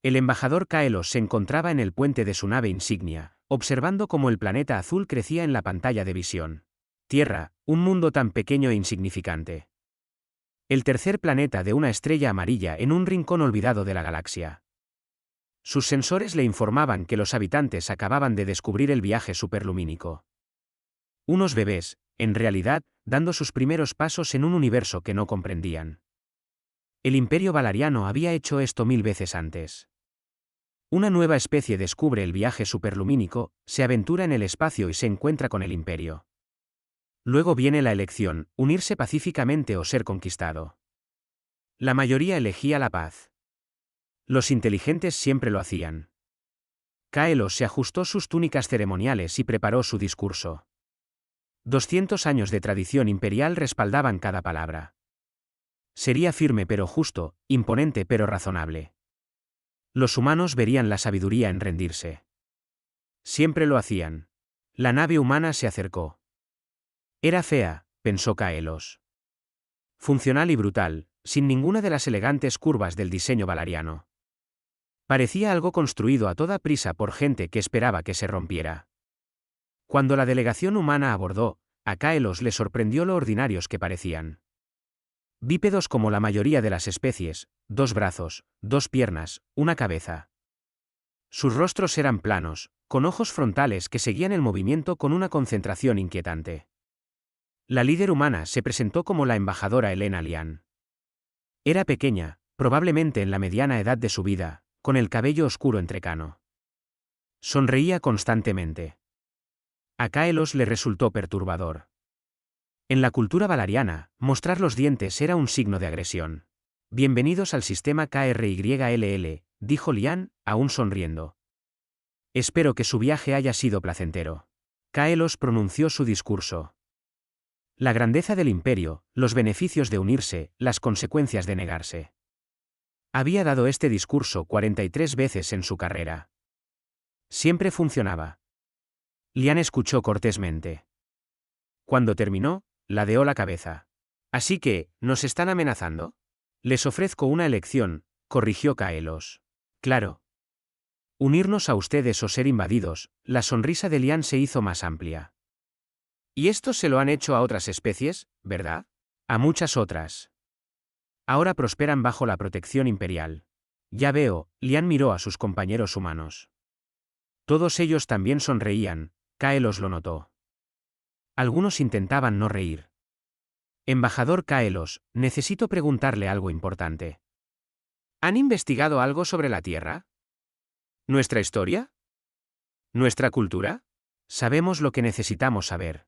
El embajador Kaelos se encontraba en el puente de su nave insignia, observando cómo el planeta azul crecía en la pantalla de visión. Tierra, un mundo tan pequeño e insignificante. El tercer planeta de una estrella amarilla en un rincón olvidado de la galaxia. Sus sensores le informaban que los habitantes acababan de descubrir el viaje superlumínico. Unos bebés, en realidad, dando sus primeros pasos en un universo que no comprendían. El Imperio Valariano había hecho esto 1000 veces antes. Una nueva especie descubre el viaje superlumínico, se aventura en el espacio y se encuentra con el Imperio. Luego viene la elección, unirse pacíficamente o ser conquistado. La mayoría elegía la paz. Los inteligentes siempre lo hacían. Kaelos se ajustó sus túnicas ceremoniales y preparó su discurso. 200 años de tradición imperial respaldaban cada palabra. Sería firme pero justo, imponente pero razonable. Los humanos verían la sabiduría en rendirse. Siempre lo hacían. La nave humana se acercó. Era fea, pensó Kaelos. Funcional y brutal, sin ninguna de las elegantes curvas del diseño valariano. Parecía algo construido a toda prisa por gente que esperaba que se rompiera. Cuando la delegación humana abordó, a Kaelos le sorprendió lo ordinarios que parecían. Bípedos como la mayoría de las especies, 2 brazos, 2 piernas, una cabeza. Sus rostros eran planos, con ojos frontales que seguían el movimiento con una concentración inquietante. La líder humana se presentó como la embajadora Elena Lian. Era pequeña, probablemente en la mediana edad de su vida, con el cabello oscuro entrecano. Sonreía constantemente. A Kaelos le resultó perturbador. En la cultura valariana, mostrar los dientes era un signo de agresión. Bienvenidos al sistema KRYLL, dijo Lian, aún sonriendo. Espero que su viaje haya sido placentero. Kaelos pronunció su discurso. La grandeza del imperio, los beneficios de unirse, las consecuencias de negarse. Había dado este discurso 43 veces en su carrera. Siempre funcionaba. Lian escuchó cortésmente. Cuando terminó, ladeó la cabeza. Así que, ¿nos están amenazando? Les ofrezco una elección, corrigió Kaelos. Claro. Unirnos a ustedes o ser invadidos. La sonrisa de Lian se hizo más amplia. Y esto se lo han hecho a otras especies, ¿verdad? A muchas otras. Ahora prosperan bajo la protección imperial. Ya veo, Lian miró a sus compañeros humanos. Todos ellos también sonreían, Kaelos lo notó. Algunos intentaban no reír. Embajador Kaelos, necesito preguntarle algo importante. ¿Han investigado algo sobre la Tierra? ¿Nuestra historia? ¿Nuestra cultura? Sabemos lo que necesitamos saber.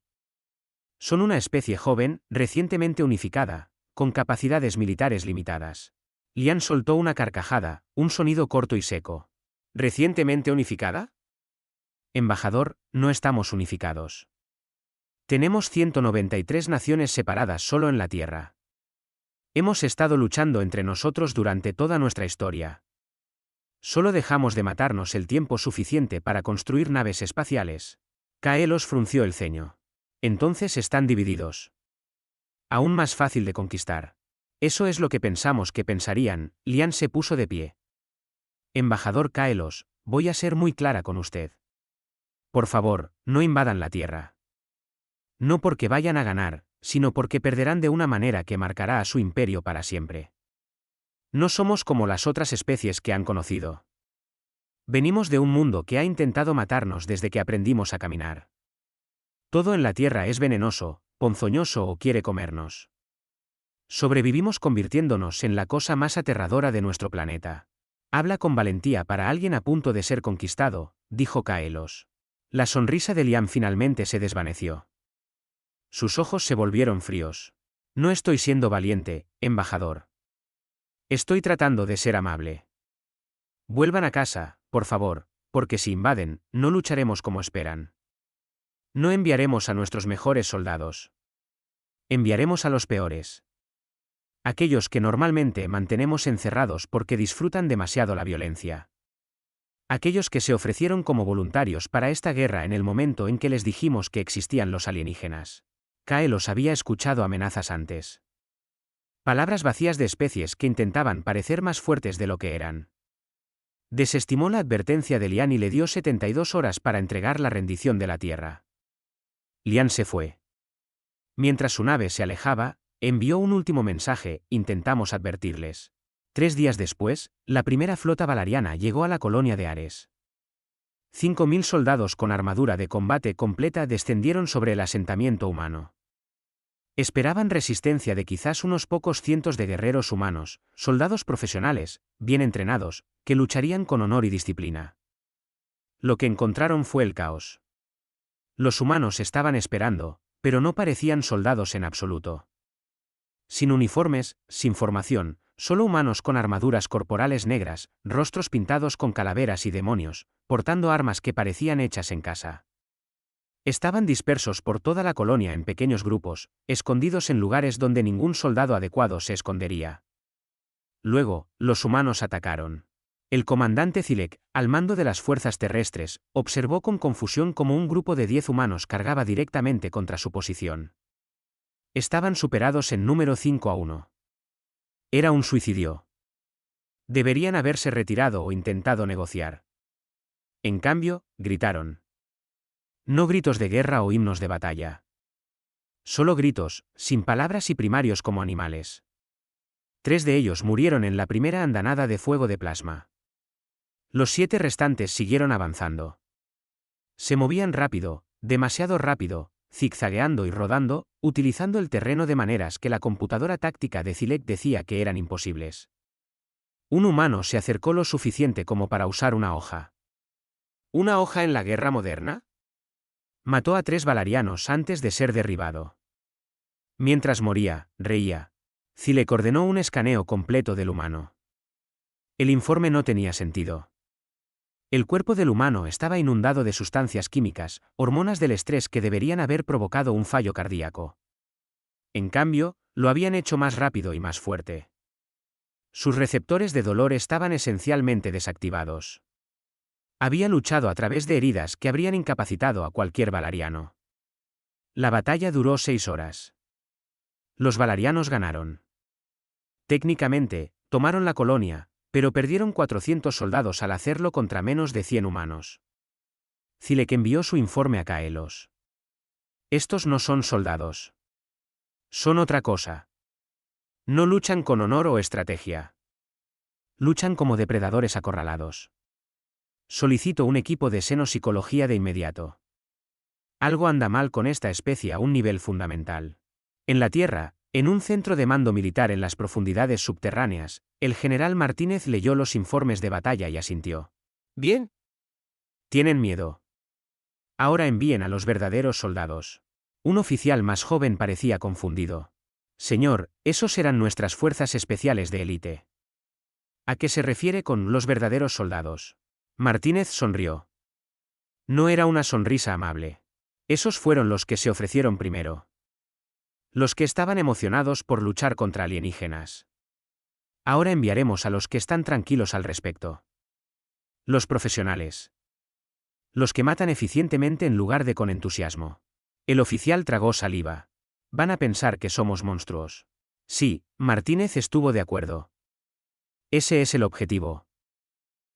Son una especie joven, recientemente unificada, con capacidades militares limitadas. Lian soltó una carcajada, un sonido corto y seco. ¿Recientemente unificada? Embajador, no estamos unificados. Tenemos 193 naciones separadas solo en la Tierra. Hemos estado luchando entre nosotros durante toda nuestra historia. Solo dejamos de matarnos el tiempo suficiente para construir naves espaciales. Kaelos frunció el ceño. Entonces están divididos. Aún más fácil de conquistar. Eso es lo que pensamos que pensarían. Lian se puso de pie. Embajador Kaelos, voy a ser muy clara con usted. Por favor, no invadan la Tierra. No porque vayan a ganar, sino porque perderán de una manera que marcará a su imperio para siempre. No somos como las otras especies que han conocido. Venimos de un mundo que ha intentado matarnos desde que aprendimos a caminar. Todo en la Tierra es venenoso, ponzoñoso o quiere comernos. Sobrevivimos convirtiéndonos en la cosa más aterradora de nuestro planeta. Habla con valentía para alguien a punto de ser conquistado, dijo Kaelos. La sonrisa de Lian finalmente se desvaneció. Sus ojos se volvieron fríos. No estoy siendo valiente, embajador. Estoy tratando de ser amable. Vuelvan a casa, por favor, porque si invaden, no lucharemos como esperan. No enviaremos a nuestros mejores soldados. Enviaremos a los peores. Aquellos que normalmente mantenemos encerrados porque disfrutan demasiado la violencia. Aquellos que se ofrecieron como voluntarios para esta guerra en el momento en que les dijimos que existían los alienígenas. Kaelos había escuchado amenazas antes. Palabras vacías de especies que intentaban parecer más fuertes de lo que eran. Desestimó la advertencia de Lian y le dio 72 horas para entregar la rendición de la tierra. Lian se fue. Mientras su nave se alejaba, envió un último mensaje: intentamos advertirles. 3 días después, la primera flota valariana llegó a la colonia de Ares. 5.000 soldados con armadura de combate completa descendieron sobre el asentamiento humano. Esperaban resistencia de quizás unos pocos cientos de guerreros humanos, soldados profesionales, bien entrenados, que lucharían con honor y disciplina. Lo que encontraron fue el caos. Los humanos estaban esperando, pero no parecían soldados en absoluto. Sin uniformes, sin formación, solo humanos con armaduras corporales negras, rostros pintados con calaveras y demonios, portando armas que parecían hechas en casa. Estaban dispersos por toda la colonia en pequeños grupos, escondidos en lugares donde ningún soldado adecuado se escondería. Luego, los humanos atacaron. El comandante Zilek, al mando de las fuerzas terrestres, observó con confusión cómo un grupo de 10 humanos cargaba directamente contra su posición. Estaban superados en número 5-1. Era un suicidio. Deberían haberse retirado o intentado negociar. En cambio, gritaron. No gritos de guerra o himnos de batalla. Solo gritos, sin palabras y primarios como animales. 3 de ellos murieron en la primera andanada de fuego de plasma. Los 7 restantes siguieron avanzando. Se movían rápido, demasiado rápido, zigzagueando y rodando, utilizando el terreno de maneras que la computadora táctica de Zilek decía que eran imposibles. Un humano se acercó lo suficiente como para usar una hoja. ¿Una hoja en la guerra moderna? Mató a 3 valarianos antes de ser derribado. Mientras moría, reía. Zilek ordenó un escaneo completo del humano. El informe no tenía sentido. El cuerpo del humano estaba inundado de sustancias químicas, hormonas del estrés que deberían haber provocado un fallo cardíaco. En cambio, lo habían hecho más rápido y más fuerte. Sus receptores de dolor estaban esencialmente desactivados. Había luchado a través de heridas que habrían incapacitado a cualquier valariano. La batalla duró 6 horas. Los valarianos ganaron. Técnicamente, tomaron la colonia, pero perdieron 400 soldados al hacerlo contra menos de 100 humanos. Zilek envió su informe a Kaelos. Estos no son soldados. Son otra cosa. No luchan con honor o estrategia. Luchan como depredadores acorralados. Solicito un equipo de xenopsicología de inmediato. Algo anda mal con esta especie a un nivel fundamental. En la Tierra, en un centro de mando militar en las profundidades subterráneas, el general Martínez leyó los informes de batalla y asintió. Bien. Tienen miedo. Ahora envíen a los verdaderos soldados. Un oficial más joven parecía confundido. Señor, esos eran nuestras fuerzas especiales de élite. ¿A qué se refiere con los verdaderos soldados? Martínez sonrió. No era una sonrisa amable. Esos fueron los que se ofrecieron primero. Los que estaban emocionados por luchar contra alienígenas. Ahora enviaremos a los que están tranquilos al respecto. Los profesionales. Los que matan eficientemente en lugar de con entusiasmo. El oficial tragó saliva. Van a pensar que somos monstruos. Sí, Martínez estuvo de acuerdo. Ese es el objetivo.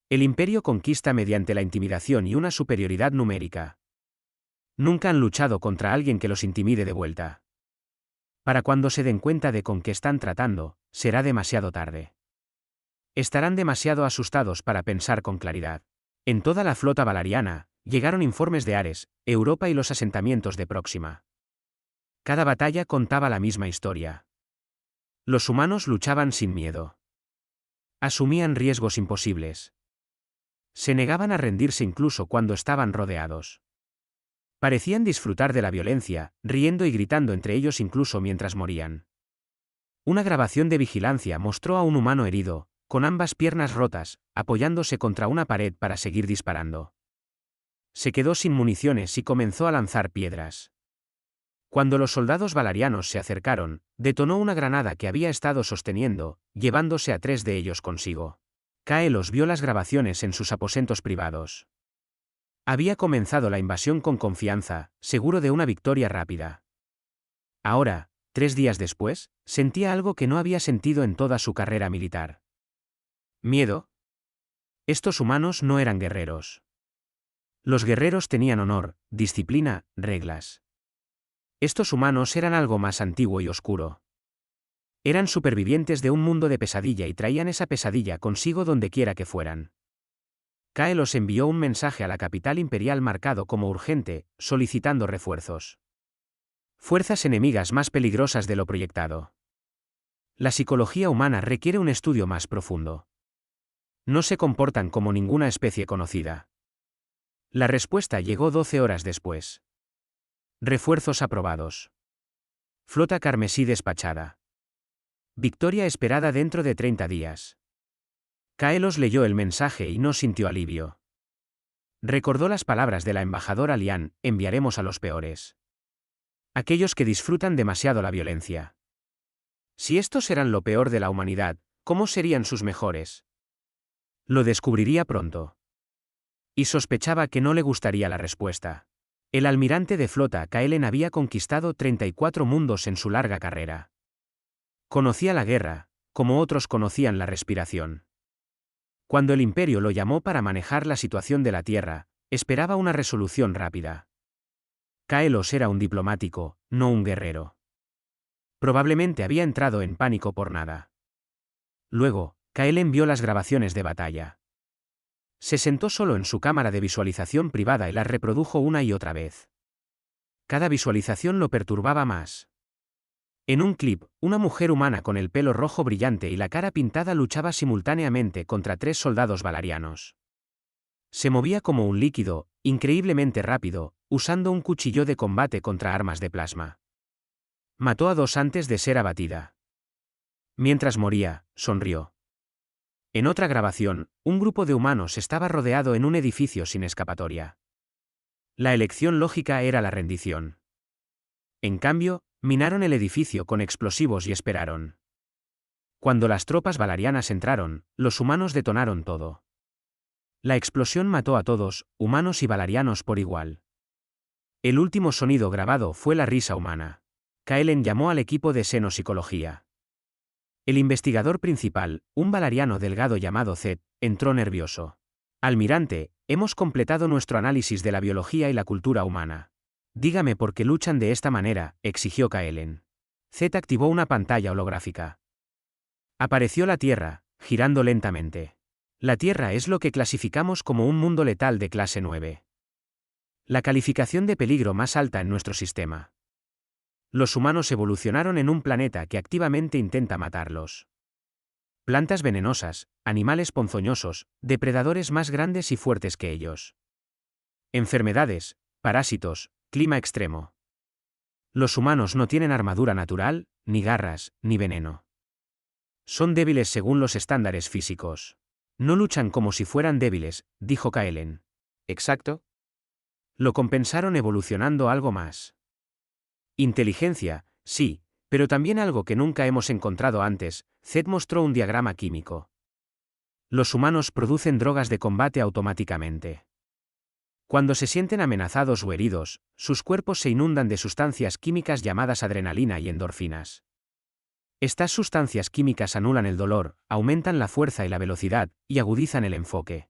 El imperio conquista mediante la intimidación y una superioridad numérica. Nunca han luchado contra alguien que los intimide de vuelta. Para cuando se den cuenta de con qué están tratando, será demasiado tarde. Estarán demasiado asustados para pensar con claridad. En toda la flota valariana, llegaron informes de Ares, Europa y los asentamientos de Próxima. Cada batalla contaba la misma historia. Los humanos luchaban sin miedo. Asumían riesgos imposibles. Se negaban a rendirse incluso cuando estaban rodeados. Parecían disfrutar de la violencia, riendo y gritando entre ellos incluso mientras morían. Una grabación de vigilancia mostró a un humano herido, con ambas piernas rotas, apoyándose contra una pared para seguir disparando. Se quedó sin municiones y comenzó a lanzar piedras. Cuando los soldados valarianos se acercaron, detonó una granada que había estado sosteniendo, llevándose a 3 de ellos consigo. Kaelos vio las grabaciones en sus aposentos privados. Había comenzado la invasión con confianza, seguro de una victoria rápida. Ahora, 3 días después, sentía algo que no había sentido en toda su carrera militar. ¿Miedo? Estos humanos no eran guerreros. Los guerreros tenían honor, disciplina, reglas. Estos humanos eran algo más antiguo y oscuro. Eran supervivientes de un mundo de pesadilla y traían esa pesadilla consigo donde quiera que fueran. Kaelos envió un mensaje a la capital imperial marcado como urgente, solicitando refuerzos. Fuerzas enemigas más peligrosas de lo proyectado. La psicología humana requiere un estudio más profundo. No se comportan como ninguna especie conocida. La respuesta llegó 12 horas después. Refuerzos aprobados. Flota carmesí despachada. Victoria esperada dentro de 30 días. Kaelos leyó el mensaje y no sintió alivio. Recordó las palabras de la embajadora Lian: enviaremos a los peores. Aquellos que disfrutan demasiado la violencia. Si estos eran lo peor de la humanidad, ¿cómo serían sus mejores? Lo descubriría pronto. Y sospechaba que no le gustaría la respuesta. El almirante de flota Kaelen había conquistado 34 mundos en su larga carrera. Conocía la guerra, como otros conocían la respiración. Cuando el imperio lo llamó para manejar la situación de la Tierra, esperaba una resolución rápida. Kaelos era un diplomático, no un guerrero. Probablemente había entrado en pánico por nada. Luego, Kaelen vio las grabaciones de batalla. Se sentó solo en su cámara de visualización privada y las reprodujo una y otra vez. Cada visualización lo perturbaba más. En un clip, una mujer humana con el pelo rojo brillante y la cara pintada luchaba simultáneamente contra 3 soldados valarianos. Se movía como un líquido, increíblemente rápido, usando un cuchillo de combate contra armas de plasma. Mató a 2 antes de ser abatida. Mientras moría, sonrió. En otra grabación, un grupo de humanos estaba rodeado en un edificio sin escapatoria. La elección lógica era la rendición. En cambio, minaron el edificio con explosivos y esperaron. Cuando las tropas valarianas entraron, los humanos detonaron todo. La explosión mató a todos, humanos y valarianos por igual. El último sonido grabado fue la risa humana. Kaelen llamó al equipo de xenopsicología. El investigador principal, un valariano delgado llamado Zed, entró nervioso. Almirante, hemos completado nuestro análisis de la biología y la cultura humana. Dígame por qué luchan de esta manera, exigió Kaelen. Zed activó una pantalla holográfica. Apareció la Tierra, girando lentamente. La Tierra es lo que clasificamos como un mundo letal de clase 9. La calificación de peligro más alta en nuestro sistema. Los humanos evolucionaron en un planeta que activamente intenta matarlos. Plantas venenosas, animales ponzoñosos, depredadores más grandes y fuertes que ellos. Enfermedades, parásitos, clima extremo. Los humanos no tienen armadura natural, ni garras, ni veneno. Son débiles según los estándares físicos. No luchan como si fueran débiles, dijo Kaelen. ¿Exacto? Lo compensaron evolucionando algo más. Inteligencia, sí, pero también algo que nunca hemos encontrado antes. Zed mostró un diagrama químico. Los humanos producen drogas de combate automáticamente. Cuando se sienten amenazados o heridos, sus cuerpos se inundan de sustancias químicas llamadas adrenalina y endorfinas. Estas sustancias químicas anulan el dolor, aumentan la fuerza y la velocidad, y agudizan el enfoque.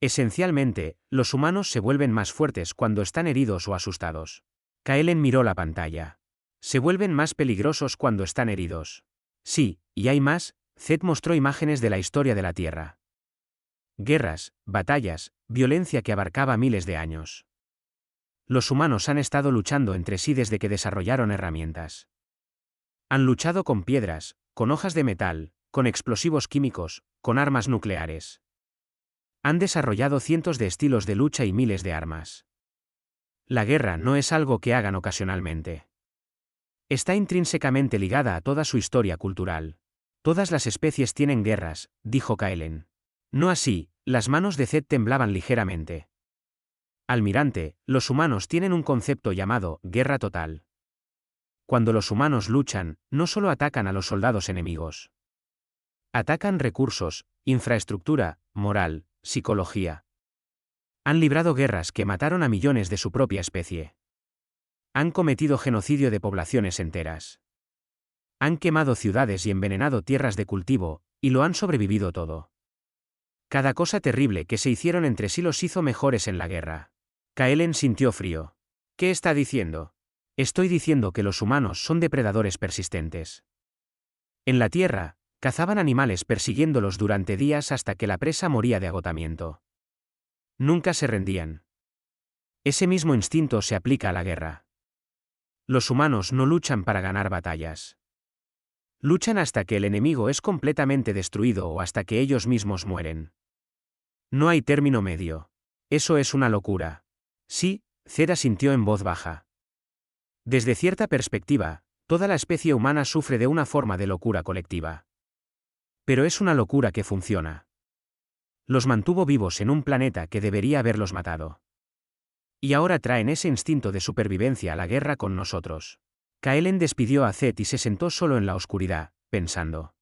Esencialmente, los humanos se vuelven más fuertes cuando están heridos o asustados. Kaelen miró la pantalla. Se vuelven más peligrosos cuando están heridos. Sí, y hay más. Zed mostró imágenes de la historia de la Tierra. Guerras, batallas, violencia que abarcaba miles de años. Los humanos han estado luchando entre sí desde que desarrollaron herramientas. Han luchado con piedras, con hojas de metal, con explosivos químicos, con armas nucleares. Han desarrollado cientos de estilos de lucha y miles de armas. La guerra no es algo que hagan ocasionalmente. Está intrínsecamente ligada a toda su historia cultural. Todas las especies tienen guerras, dijo Kaelen. No así, las manos de Zed temblaban ligeramente. Almirante, los humanos tienen un concepto llamado guerra total. Cuando los humanos luchan, no solo atacan a los soldados enemigos. Atacan recursos, infraestructura, moral, psicología. Han librado guerras que mataron a millones de su propia especie. Han cometido genocidio de poblaciones enteras. Han quemado ciudades y envenenado tierras de cultivo, y lo han sobrevivido todo. Cada cosa terrible que se hicieron entre sí los hizo mejores en la guerra. Kaelen sintió frío. ¿Qué está diciendo? Estoy diciendo que los humanos son depredadores persistentes. En la Tierra, cazaban animales persiguiéndolos durante días hasta que la presa moría de agotamiento. Nunca se rendían. Ese mismo instinto se aplica a la guerra. Los humanos no luchan para ganar batallas. Luchan hasta que el enemigo es completamente destruido o hasta que ellos mismos mueren. No hay término medio. Eso es una locura. Sí, Cera sintió en voz baja. Desde cierta perspectiva, toda la especie humana sufre de una forma de locura colectiva. Pero es una locura que funciona. Los mantuvo vivos en un planeta que debería haberlos matado. Y ahora traen ese instinto de supervivencia a la guerra con nosotros. Kaelen despidió a Zed y se sentó solo en la oscuridad, pensando.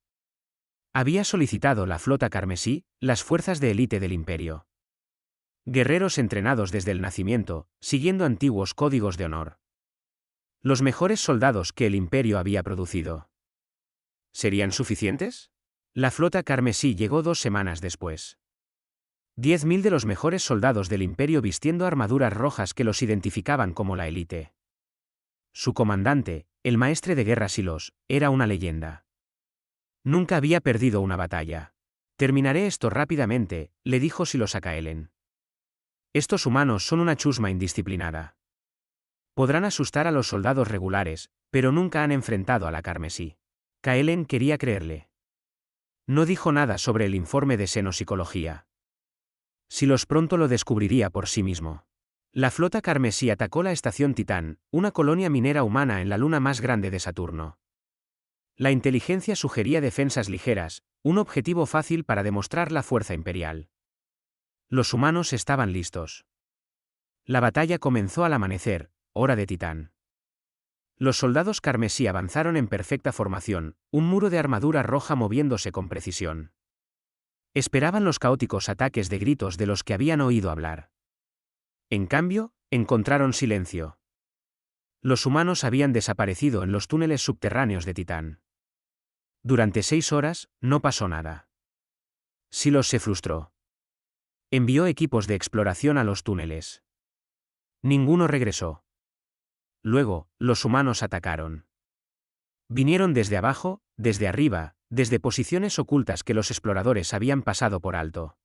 Había solicitado la flota carmesí, las fuerzas de élite del imperio. Guerreros entrenados desde el nacimiento, siguiendo antiguos códigos de honor. Los mejores soldados que el imperio había producido. ¿Serían suficientes? La flota carmesí llegó 2 semanas después. 10.000 de los mejores soldados del imperio vistiendo armaduras rojas que los identificaban como la élite. Su comandante, el maestre de guerra Silos, era una leyenda. Nunca había perdido una batalla. Terminaré esto rápidamente, le dijo Silos a Kaelen. Estos humanos son una chusma indisciplinada. Podrán asustar a los soldados regulares, pero nunca han enfrentado a la carmesí. Kaelen quería creerle. No dijo nada sobre el informe de xenopsicología. Silos pronto lo descubriría por sí mismo. La flota carmesí atacó la estación Titán, una colonia minera humana en la luna más grande de Saturno. La inteligencia sugería defensas ligeras, un objetivo fácil para demostrar la fuerza imperial. Los humanos estaban listos. La batalla comenzó al amanecer, hora de Titán. Los soldados carmesí avanzaron en perfecta formación, un muro de armadura roja moviéndose con precisión. Esperaban los caóticos ataques de gritos de los que habían oído hablar. En cambio, encontraron silencio. Los humanos habían desaparecido en los túneles subterráneos de Titán. Durante 6 horas, no pasó nada. Silos se frustró. Envió equipos de exploración a los túneles. Ninguno regresó. Luego, los humanos atacaron. Vinieron desde abajo, desde arriba, desde posiciones ocultas que los exploradores habían pasado por alto.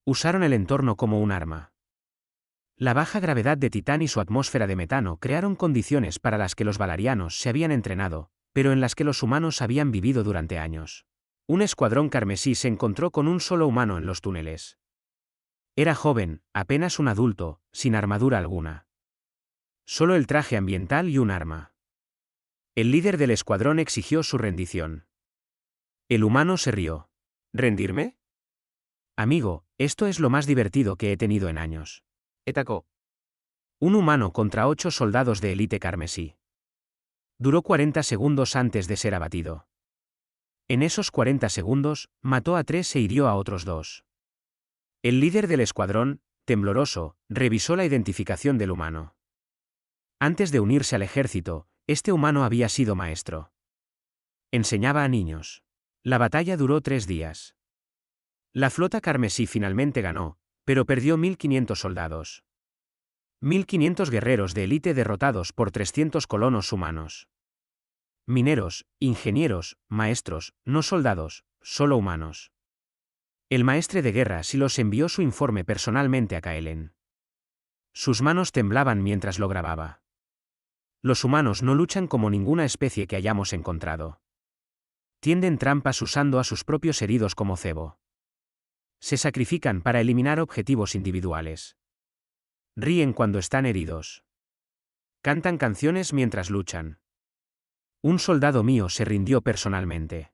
Usaron el entorno como un arma. La baja gravedad de Titán y su atmósfera de metano crearon condiciones para las que los valarianos se habían entrenado, pero en las que los humanos habían vivido durante años. Un escuadrón carmesí se encontró con un solo humano en los túneles. Era joven, apenas un adulto, sin armadura alguna. Solo el traje ambiental y un arma. El líder del escuadrón exigió su rendición. El humano se rió. ¿Rendirme? Amigo, esto es lo más divertido que he tenido en años. Atacó. Un humano contra 8 soldados de élite carmesí. Duró 40 segundos antes de ser abatido. En esos 40 segundos, mató a 3 e hirió a otros 2. El líder del escuadrón, tembloroso, revisó la identificación del humano. Antes de unirse al ejército, este humano había sido maestro. Enseñaba a niños. La batalla duró 3 días. La flota carmesí finalmente ganó, pero perdió 1.500 soldados. 1.500 guerreros de élite derrotados por 300 colonos humanos. Mineros, ingenieros, maestros, no soldados, solo humanos. El maestre de guerra Silos envió su informe personalmente a Kaelen. Sus manos temblaban mientras lo grababa. Los humanos no luchan como ninguna especie que hayamos encontrado. Tienden trampas usando a sus propios heridos como cebo. Se sacrifican para eliminar objetivos individuales. Ríen cuando están heridos. Cantan canciones mientras luchan. Un soldado mío se rindió personalmente.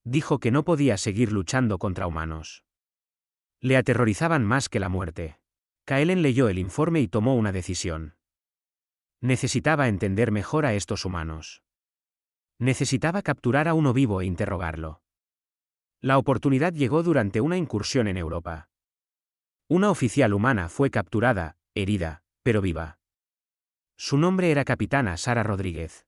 Dijo que no podía seguir luchando contra humanos. Le aterrorizaban más que la muerte. Kaelen leyó el informe y tomó una decisión. Necesitaba entender mejor a estos humanos. Necesitaba capturar a uno vivo e interrogarlo. La oportunidad llegó durante una incursión en Europa. Una oficial humana fue capturada, herida, pero viva. Su nombre era Capitana Sara Rodríguez.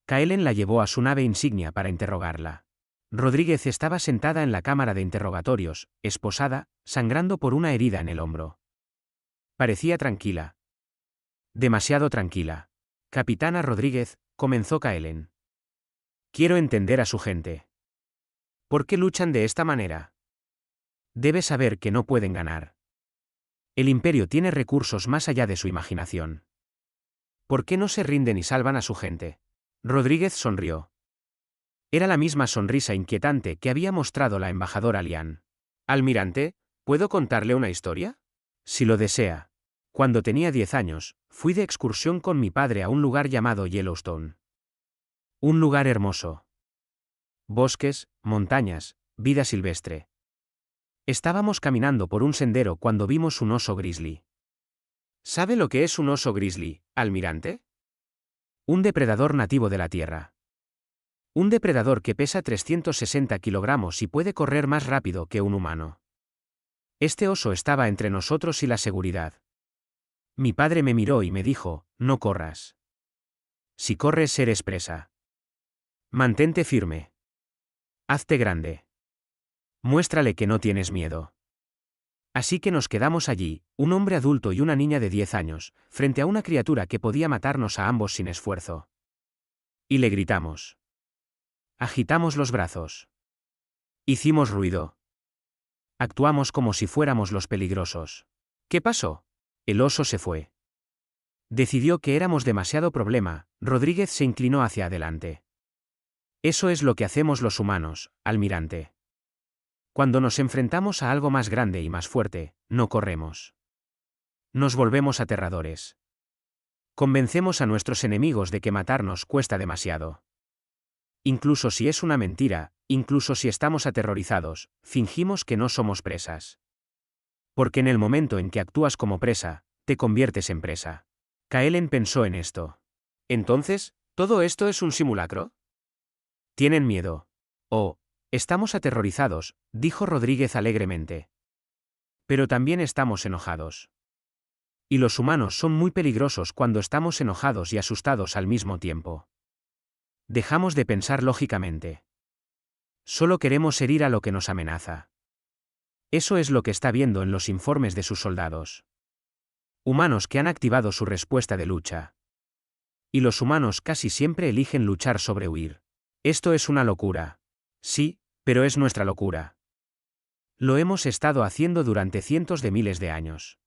Kaelen la llevó a su nave insignia para interrogarla. Rodríguez estaba sentada en la cámara de interrogatorios, esposada, sangrando por una herida en el hombro. Parecía tranquila. Demasiado tranquila. Capitana Rodríguez, comenzó Kaelen. Quiero entender a su gente. ¿Por qué luchan de esta manera? Debe saber que no pueden ganar. El imperio tiene recursos más allá de su imaginación. ¿Por qué no se rinden y salvan a su gente? Rodríguez sonrió. Era la misma sonrisa inquietante que había mostrado la embajadora Lian. Almirante, ¿puedo contarle una historia? Si lo desea. Cuando tenía 10 años, fui de excursión con mi padre a un lugar llamado Yellowstone. Un lugar hermoso. Bosques, montañas, vida silvestre. Estábamos caminando por un sendero cuando vimos un oso grizzly. ¿Sabe lo que es un oso grizzly, almirante? Un depredador nativo de la Tierra. Un depredador que pesa 360 kilogramos y puede correr más rápido que un humano. Este oso estaba entre nosotros y la seguridad. Mi padre me miró y me dijo, no corras. Si corres eres presa. Mantente firme. Hazte grande. Muéstrale que no tienes miedo. Así que nos quedamos allí, un hombre adulto y una niña de 10 años, frente a una criatura que podía matarnos a ambos sin esfuerzo. Y le gritamos. Agitamos los brazos. Hicimos ruido. Actuamos como si fuéramos los peligrosos. ¿Qué pasó? El oso se fue. Decidió que éramos demasiado problema. Rodríguez se inclinó hacia adelante. Eso es lo que hacemos los humanos, almirante. Cuando nos enfrentamos a algo más grande y más fuerte, no corremos. Nos volvemos aterradores. Convencemos a nuestros enemigos de que matarnos cuesta demasiado. Incluso si es una mentira, incluso si estamos aterrorizados, fingimos que no somos presas. Porque en el momento en que actúas como presa, te conviertes en presa. Kaelen pensó en esto. Entonces, ¿todo esto es un simulacro? ¿Tienen miedo? Oh, estamos aterrorizados, dijo Rodríguez alegremente. Pero también estamos enojados. Y los humanos son muy peligrosos cuando estamos enojados y asustados al mismo tiempo. Dejamos de pensar lógicamente. Solo queremos herir a lo que nos amenaza. Eso es lo que está viendo en los informes de sus soldados. Humanos que han activado su respuesta de lucha. Y los humanos casi siempre eligen luchar sobre huir. Esto es una locura. Sí, pero es nuestra locura. Lo hemos estado haciendo durante cientos de miles de años.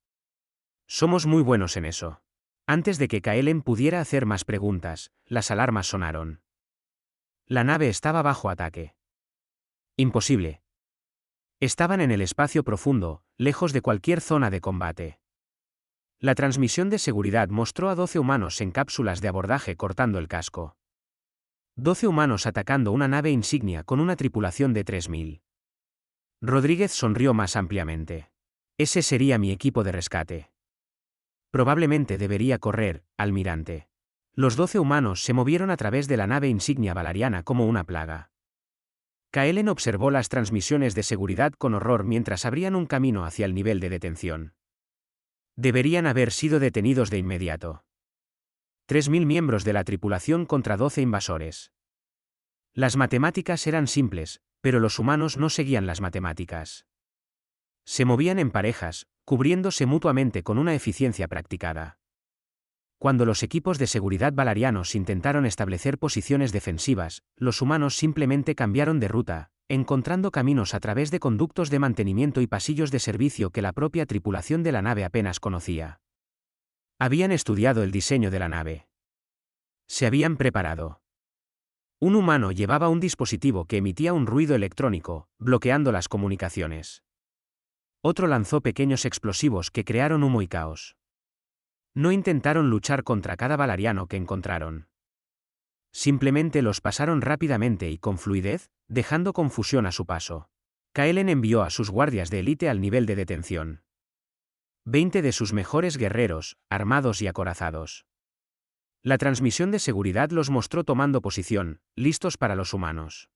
Somos muy buenos en eso. Antes de que Kaelen pudiera hacer más preguntas, las alarmas sonaron. La nave estaba bajo ataque. Imposible. Estaban en el espacio profundo, lejos de cualquier zona de combate. La transmisión de seguridad mostró a 12 humanos en cápsulas de abordaje cortando el casco. 12 humanos atacando una nave insignia con una tripulación de 3000. Rodríguez sonrió más ampliamente. Ese sería mi equipo de rescate. Probablemente debería correr, almirante. Los 12 humanos se movieron a través de la nave insignia valariana como una plaga. Kaelen observó las transmisiones de seguridad con horror mientras abrían un camino hacia el nivel de detención. Deberían haber sido detenidos de inmediato. 3000 miembros de la tripulación contra 12 invasores. Las matemáticas eran simples, pero los humanos no seguían las matemáticas. Se movían en parejas, cubriéndose mutuamente con una eficiencia practicada. Cuando los equipos de seguridad valarianos intentaron establecer posiciones defensivas, los humanos simplemente cambiaron de ruta, encontrando caminos a través de conductos de mantenimiento y pasillos de servicio que la propia tripulación de la nave apenas conocía. Habían estudiado el diseño de la nave. Se habían preparado. Un humano llevaba un dispositivo que emitía un ruido electrónico, bloqueando las comunicaciones. Otro lanzó pequeños explosivos que crearon humo y caos. No intentaron luchar contra cada valariano que encontraron. Simplemente los pasaron rápidamente y con fluidez, dejando confusión a su paso. Kaelen envió a sus guardias de élite al nivel de detención. 20 de sus mejores guerreros, armados y acorazados. La transmisión de seguridad los mostró tomando posición, listos para los humanos.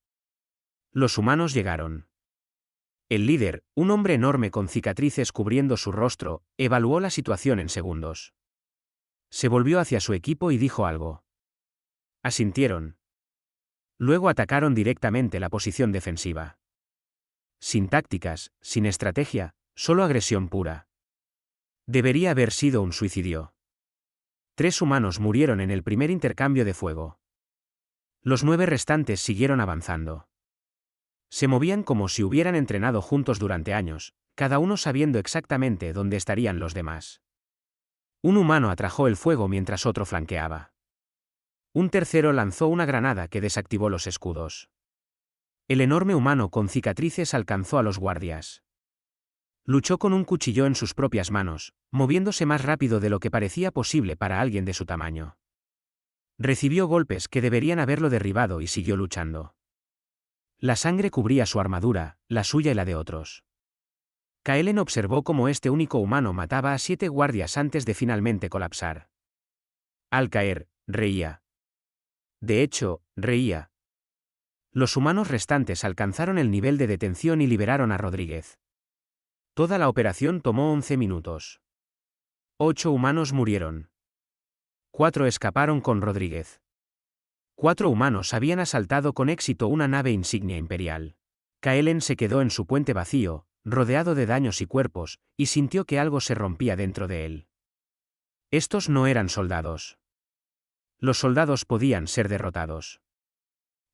Los humanos llegaron. El líder, un hombre enorme con cicatrices cubriendo su rostro, evaluó la situación en segundos. Se volvió hacia su equipo y dijo algo. Asintieron. Luego atacaron directamente la posición defensiva. Sin tácticas, sin estrategia, solo agresión pura. Debería haber sido un suicidio. 3 humanos murieron en el primer intercambio de fuego. Los 9 restantes siguieron avanzando. Se movían como si hubieran entrenado juntos durante años, cada uno sabiendo exactamente dónde estarían los demás. Un humano atrajo el fuego mientras otro flanqueaba. Un tercero lanzó una granada que desactivó los escudos. El enorme humano con cicatrices alcanzó a los guardias. Luchó con un cuchillo en sus propias manos, moviéndose más rápido de lo que parecía posible para alguien de su tamaño. Recibió golpes que deberían haberlo derribado y siguió luchando. La sangre cubría su armadura, la suya y la de otros. Kaelen observó cómo este único humano mataba a 7 guardias antes de finalmente colapsar. Al caer, reía. De hecho, reía. Los humanos restantes alcanzaron el nivel de detención y liberaron a Rodríguez. Toda la operación tomó 11 minutos. 8 humanos murieron. 4 escaparon con Rodríguez. 4 humanos habían asaltado con éxito una nave insignia imperial. Kaelen se quedó en su puente vacío, rodeado de daños y cuerpos, y sintió que algo se rompía dentro de él. Estos no eran soldados. Los soldados podían ser derrotados.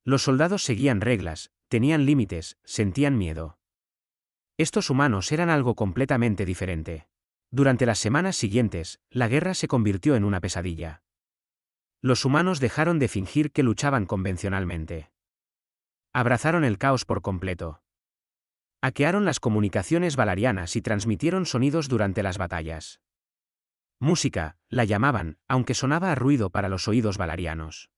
Los soldados seguían reglas, tenían límites, sentían miedo. Estos humanos eran algo completamente diferente. Durante las semanas siguientes, la guerra se convirtió en una pesadilla. Los humanos dejaron de fingir que luchaban convencionalmente. Abrazaron el caos por completo. Hackearon las comunicaciones valarianas y transmitieron sonidos durante las batallas. Música, la llamaban, aunque sonaba a ruido para los oídos valarianos.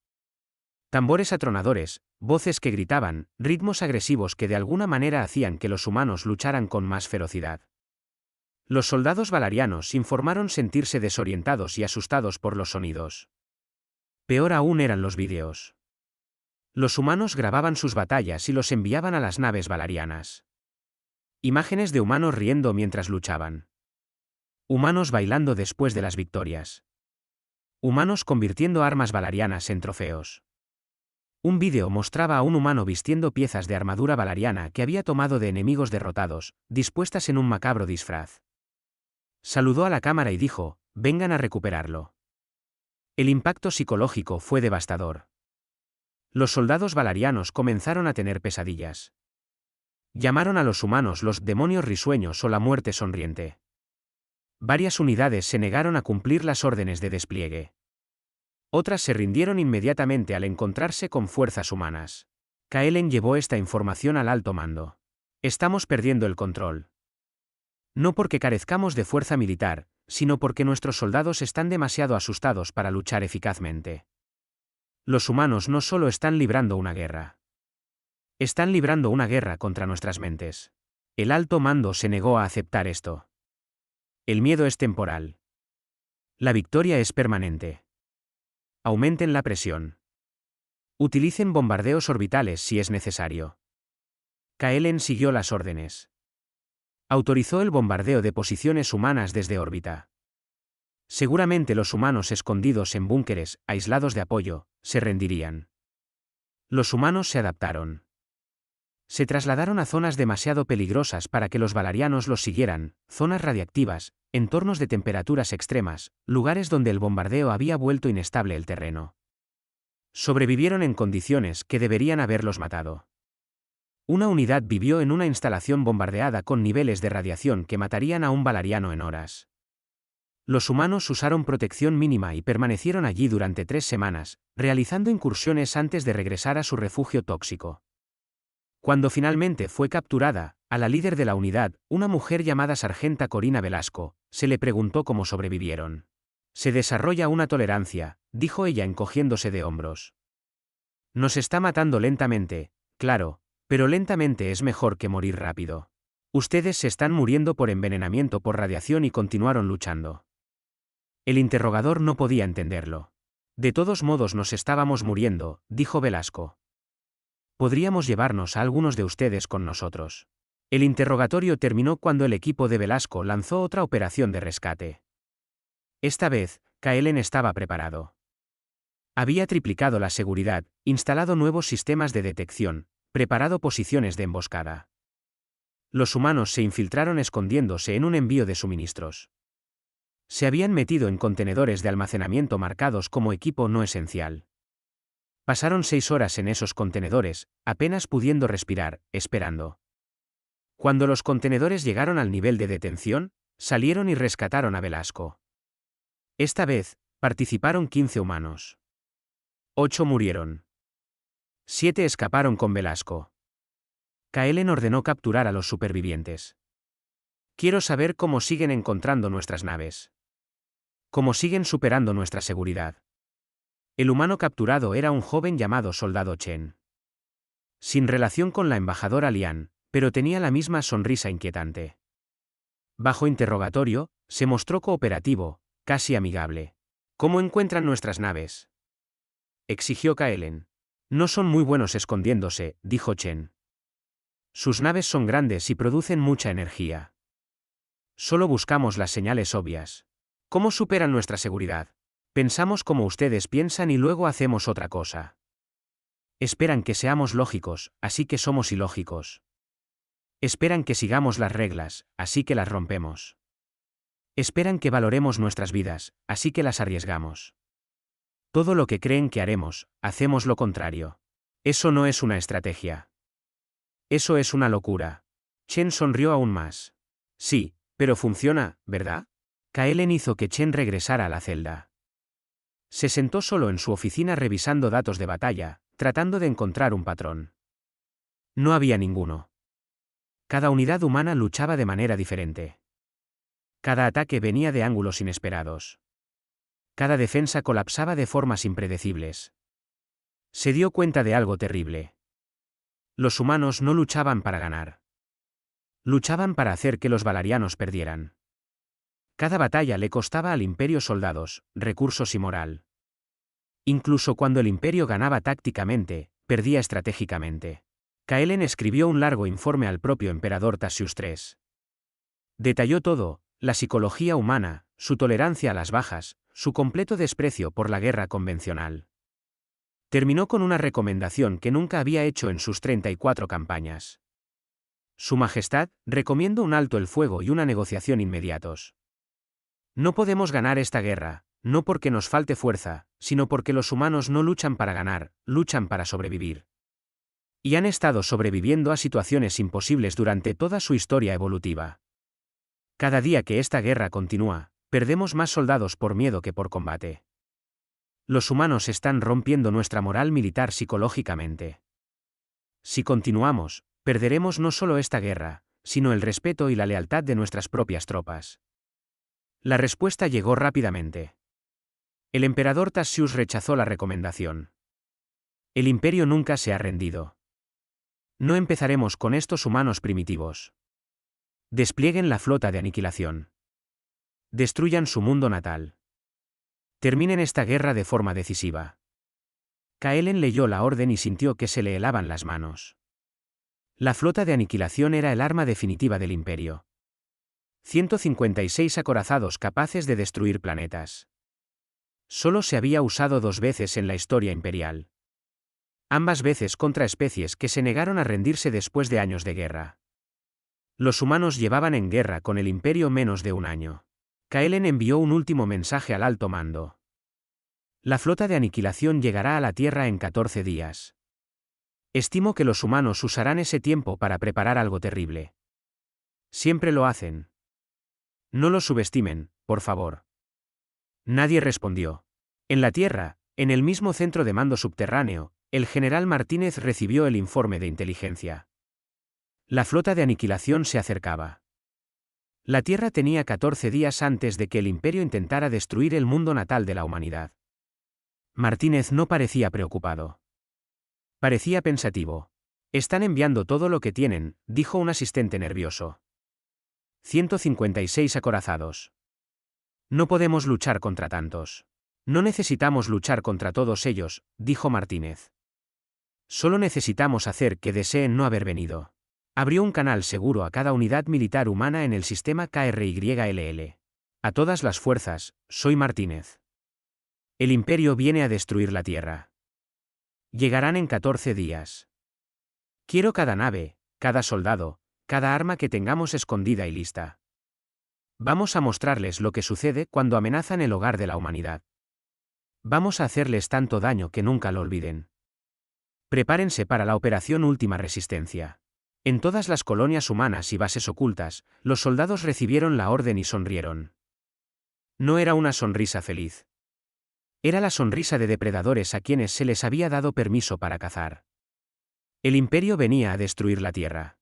Tambores atronadores, voces que gritaban, ritmos agresivos que de alguna manera hacían que los humanos lucharan con más ferocidad. Los soldados valarianos informaron sentirse desorientados y asustados por los sonidos. Peor aún eran los vídeos. Los humanos grababan sus batallas y los enviaban a las naves valarianas. Imágenes de humanos riendo mientras luchaban. Humanos bailando después de las victorias. Humanos convirtiendo armas valarianas en trofeos. Un vídeo mostraba a un humano vistiendo piezas de armadura valariana que había tomado de enemigos derrotados, dispuestas en un macabro disfraz. Saludó a la cámara y dijo, «Vengan a recuperarlo». El impacto psicológico fue devastador. Los soldados valarianos comenzaron a tener pesadillas. Llamaron a los humanos los demonios risueños o la muerte sonriente. Varias unidades se negaron a cumplir las órdenes de despliegue. Otras se rindieron inmediatamente al encontrarse con fuerzas humanas. Kaelen llevó esta información al alto mando. Estamos perdiendo el control. No porque carezcamos de fuerza militar, sino porque nuestros soldados están demasiado asustados para luchar eficazmente. Los humanos no solo están librando una guerra. Están librando una guerra contra nuestras mentes. El alto mando se negó a aceptar esto. El miedo es temporal. La victoria es permanente. Aumenten la presión. Utilicen bombardeos orbitales si es necesario. Kaelen siguió las órdenes. Autorizó el bombardeo de posiciones humanas desde órbita. Seguramente los humanos escondidos en búnkeres, aislados de apoyo, se rendirían. Los humanos se adaptaron. Se trasladaron a zonas demasiado peligrosas para que los valarianos los siguieran, zonas radiactivas, entornos de temperaturas extremas, lugares donde el bombardeo había vuelto inestable el terreno. Sobrevivieron en condiciones que deberían haberlos matado. Una unidad vivió en una instalación bombardeada con niveles de radiación que matarían a un valariano en horas. Los humanos usaron protección mínima y permanecieron allí durante 3 semanas, realizando incursiones antes de regresar a su refugio tóxico. Cuando finalmente fue capturada, a la líder de la unidad, una mujer llamada Sargenta Corina Velasco, se le preguntó cómo sobrevivieron. Se desarrolla una tolerancia, dijo ella encogiéndose de hombros. Nos está matando lentamente, claro, pero lentamente es mejor que morir rápido. Ustedes se están muriendo por envenenamiento por radiación y continuaron luchando. El interrogador no podía entenderlo. De todos modos nos estábamos muriendo, dijo Velasco. Podríamos llevarnos a algunos de ustedes con nosotros. El interrogatorio terminó cuando el equipo de Velasco lanzó otra operación de rescate. Esta vez, Kaelen estaba preparado. Había triplicado la seguridad, instalado nuevos sistemas de detección, preparado posiciones de emboscada. Los humanos se infiltraron escondiéndose en un envío de suministros. Se habían metido en contenedores de almacenamiento marcados como equipo no esencial. Pasaron 6 horas en esos contenedores, apenas pudiendo respirar, esperando. Cuando los contenedores llegaron al nivel de detención, salieron y rescataron a Velasco. Esta vez, participaron 15 humanos. 8 murieron. 7 escaparon con Velasco. Kaelen ordenó capturar a los supervivientes. Quiero saber cómo siguen encontrando nuestras naves. Cómo siguen superando nuestra seguridad. El humano capturado era un joven llamado Soldado Chen. Sin relación con la embajadora Lian, pero tenía la misma sonrisa inquietante. Bajo interrogatorio, se mostró cooperativo, casi amigable. ¿Cómo encuentran nuestras naves?, exigió Kaelen. No son muy buenos escondiéndose, dijo Chen. Sus naves son grandes y producen mucha energía. Solo buscamos las señales obvias. ¿Cómo superan nuestra seguridad? Pensamos como ustedes piensan y luego hacemos otra cosa. Esperan que seamos lógicos, así que somos ilógicos. Esperan que sigamos las reglas, así que las rompemos. Esperan que valoremos nuestras vidas, así que las arriesgamos. Todo lo que creen que haremos, hacemos lo contrario. Eso no es una estrategia. Eso es una locura. Chen sonrió aún más. Sí, pero funciona, ¿verdad? Kaelen hizo que Chen regresara a la celda. Se sentó solo en su oficina revisando datos de batalla, tratando de encontrar un patrón. No había ninguno. Cada unidad humana luchaba de manera diferente. Cada ataque venía de ángulos inesperados. Cada defensa colapsaba de formas impredecibles. Se dio cuenta de algo terrible. Los humanos no luchaban para ganar. Luchaban para hacer que los valarianos perdieran. Cada batalla le costaba al imperio soldados, recursos y moral. Incluso cuando el imperio ganaba tácticamente, perdía estratégicamente. Kaelen escribió un largo informe al propio emperador Tassius III. Detalló todo: la psicología humana, su tolerancia a las bajas, su completo desprecio por la guerra convencional. Terminó con una recomendación que nunca había hecho en sus 34 campañas. Su Majestad, recomiendo un alto el fuego y una negociación inmediatos. No podemos ganar esta guerra, no porque nos falte fuerza, sino porque los humanos no luchan para ganar, luchan para sobrevivir. Y han estado sobreviviendo a situaciones imposibles durante toda su historia evolutiva. Cada día que esta guerra continúa, perdemos más soldados por miedo que por combate. Los humanos están rompiendo nuestra moral militar psicológicamente. Si continuamos, perderemos no solo esta guerra, sino el respeto y la lealtad de nuestras propias tropas. La respuesta llegó rápidamente. El emperador Tassius rechazó la recomendación. El imperio nunca se ha rendido. No empezaremos con estos humanos primitivos. Desplieguen la flota de aniquilación. Destruyan su mundo natal. Terminen esta guerra de forma decisiva. Kaelen leyó la orden y sintió que se le helaban las manos. La flota de aniquilación era el arma definitiva del imperio. 156 acorazados capaces de destruir planetas. Solo se había usado 2 veces en la historia imperial. Ambas veces contra especies que se negaron a rendirse después de años de guerra. Los humanos llevaban en guerra con el imperio menos de un año. Kaelen envió un último mensaje al alto mando. La flota de aniquilación llegará a la Tierra en 14 días. Estimo que los humanos usarán ese tiempo para preparar algo terrible. Siempre lo hacen. No lo subestimen, por favor. Nadie respondió. En la Tierra, en el mismo centro de mando subterráneo, el general Martínez recibió el informe de inteligencia. La flota de aniquilación se acercaba. La Tierra tenía 14 días antes de que el imperio intentara destruir el mundo natal de la humanidad. Martínez no parecía preocupado. Parecía pensativo. Están enviando todo lo que tienen, dijo un asistente nervioso. 156 acorazados. No podemos luchar contra tantos. No necesitamos luchar contra todos ellos, dijo Martínez. Solo necesitamos hacer que deseen no haber venido. Abrió un canal seguro a cada unidad militar humana en el sistema KRYLL. A todas las fuerzas, soy Martínez. El Imperio viene a destruir la Tierra. Llegarán en 14 días. Quiero cada nave, cada soldado, cada arma que tengamos escondida y lista. Vamos a mostrarles lo que sucede cuando amenazan el hogar de la humanidad. Vamos a hacerles tanto daño que nunca lo olviden. Prepárense para la operación Última Resistencia. En todas las colonias humanas y bases ocultas, los soldados recibieron la orden y sonrieron. No era una sonrisa feliz. Era la sonrisa de depredadores a quienes se les había dado permiso para cazar. El Imperio venía a destruir la Tierra.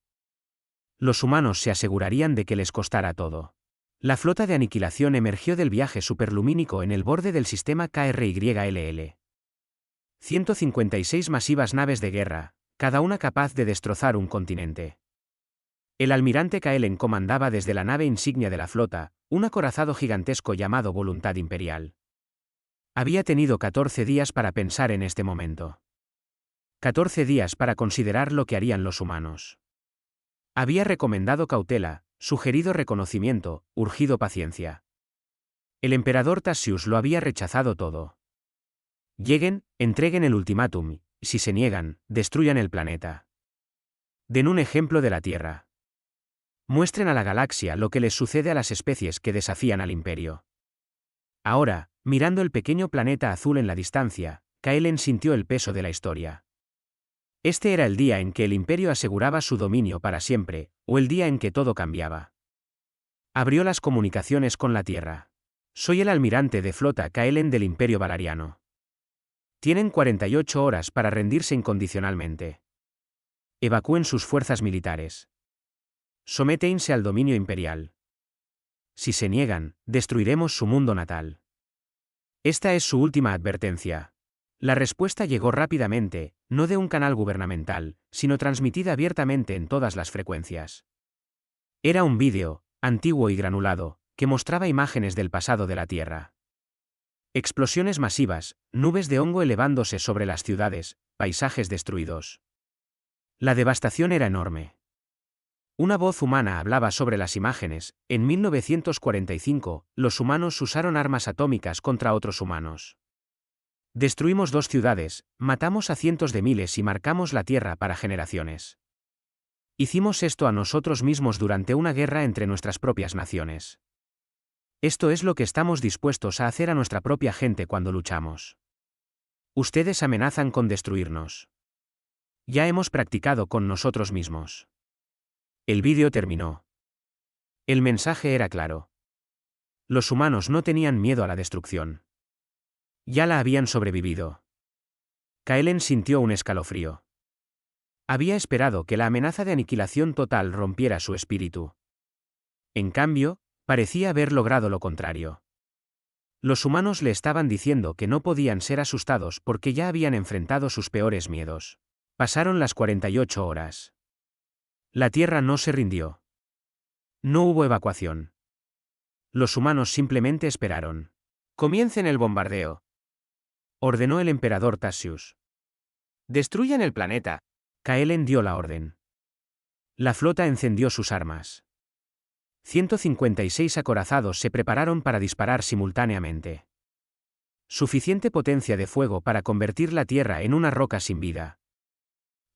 Los humanos se asegurarían de que les costara todo. La flota de aniquilación emergió del viaje superlumínico en el borde del sistema KRYLL. 156 masivas naves de guerra, cada una capaz de destrozar un continente. El almirante Kaelen comandaba desde la nave insignia de la flota, un acorazado gigantesco llamado Voluntad Imperial. Había tenido 14 días para pensar en este momento. 14 días para considerar lo que harían los humanos. Había recomendado cautela, sugerido reconocimiento, urgido paciencia. El emperador Tassius lo había rechazado todo. Lleguen, entreguen el ultimátum, si se niegan, destruyan el planeta. Den un ejemplo de la Tierra. Muestren a la galaxia lo que les sucede a las especies que desafían al Imperio. Ahora, mirando el pequeño planeta azul en la distancia, Kaelen sintió el peso de la historia. Este era el día en que el Imperio aseguraba su dominio para siempre, o el día en que todo cambiaba. Abrió las comunicaciones con la Tierra. Soy el almirante de flota Kaelen del Imperio Valariano. Tienen 48 horas para rendirse incondicionalmente. Evacúen sus fuerzas militares. Sométense al dominio imperial. Si se niegan, destruiremos su mundo natal. Esta es su última advertencia. La respuesta llegó rápidamente, no de un canal gubernamental, sino transmitida abiertamente en todas las frecuencias. Era un vídeo, antiguo y granulado, que mostraba imágenes del pasado de la Tierra. Explosiones masivas, nubes de hongo elevándose sobre las ciudades, paisajes destruidos. La devastación era enorme. Una voz humana hablaba sobre las imágenes. En 1945, los humanos usaron armas atómicas contra otros humanos. Destruimos 2 ciudades, matamos a cientos de miles y marcamos la Tierra para generaciones. Hicimos esto a nosotros mismos durante una guerra entre nuestras propias naciones. Esto es lo que estamos dispuestos a hacer a nuestra propia gente cuando luchamos. Ustedes amenazan con destruirnos. Ya hemos practicado con nosotros mismos. El vídeo terminó. El mensaje era claro. Los humanos no tenían miedo a la destrucción. Ya la habían sobrevivido. Kaelen sintió un escalofrío. Había esperado que la amenaza de aniquilación total rompiera su espíritu. En cambio, parecía haber logrado lo contrario. Los humanos le estaban diciendo que no podían ser asustados porque ya habían enfrentado sus peores miedos. Pasaron las 48 horas. La Tierra no se rindió. No hubo evacuación. Los humanos simplemente esperaron. Comiencen el bombardeo, ordenó el emperador Tassius. Destruyan el planeta. Kaelen dio la orden. La flota encendió sus armas. 156 acorazados se prepararon para disparar simultáneamente. Suficiente potencia de fuego para convertir la Tierra en una roca sin vida.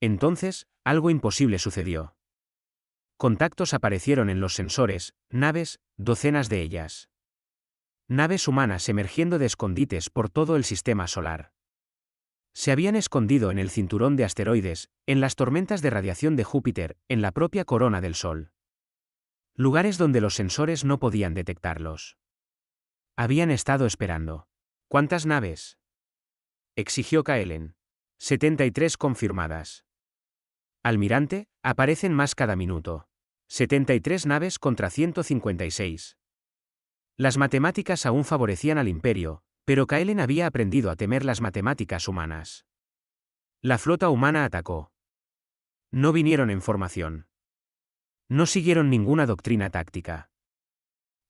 Entonces, algo imposible sucedió. Contactos aparecieron en los sensores, naves, docenas de ellas. Naves humanas emergiendo de escondites por todo el sistema solar. Se habían escondido en el cinturón de asteroides, en las tormentas de radiación de Júpiter, en la propia corona del Sol. Lugares donde los sensores no podían detectarlos. Habían estado esperando. ¿Cuántas naves?, exigió Kaelen. 73 confirmadas. Almirante, aparecen más cada minuto. 73 naves contra 156. Las matemáticas aún favorecían al Imperio, pero Kaelen había aprendido a temer las matemáticas humanas. La flota humana atacó. No vinieron en formación. No siguieron ninguna doctrina táctica.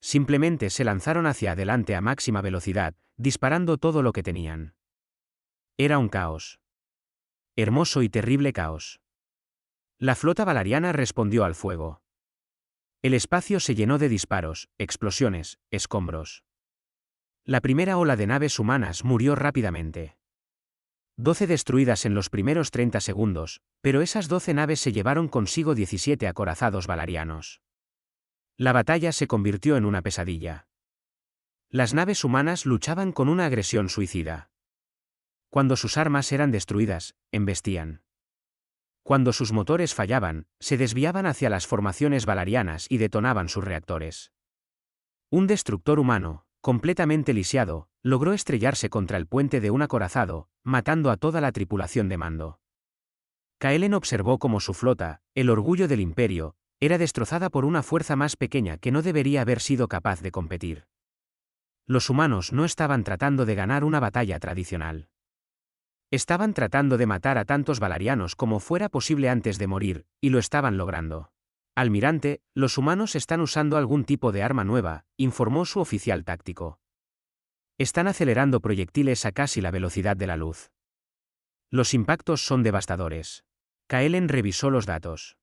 Simplemente se lanzaron hacia adelante a máxima velocidad, disparando todo lo que tenían. Era un caos. Hermoso y terrible caos. La flota valariana respondió al fuego. El espacio se llenó de disparos, explosiones, escombros. La primera ola de naves humanas murió rápidamente. 12 destruidas en los primeros 30 segundos, pero esas 12 naves se llevaron consigo 17 acorazados valarianos. La batalla se convirtió en una pesadilla. Las naves humanas luchaban con una agresión suicida. Cuando sus armas eran destruidas, embestían. Cuando sus motores fallaban, se desviaban hacia las formaciones valarianas y detonaban sus reactores. Un destructor humano, completamente lisiado, logró estrellarse contra el puente de un acorazado, matando a toda la tripulación de mando. Kaelen observó cómo su flota, el orgullo del imperio, era destrozada por una fuerza más pequeña que no debería haber sido capaz de competir. Los humanos no estaban tratando de ganar una batalla tradicional. Estaban tratando de matar a tantos valarianos como fuera posible antes de morir, y lo estaban logrando. Almirante, los humanos están usando algún tipo de arma nueva, informó su oficial táctico. Están acelerando proyectiles a casi la velocidad de la luz. Los impactos son devastadores. Kaelen revisó los datos.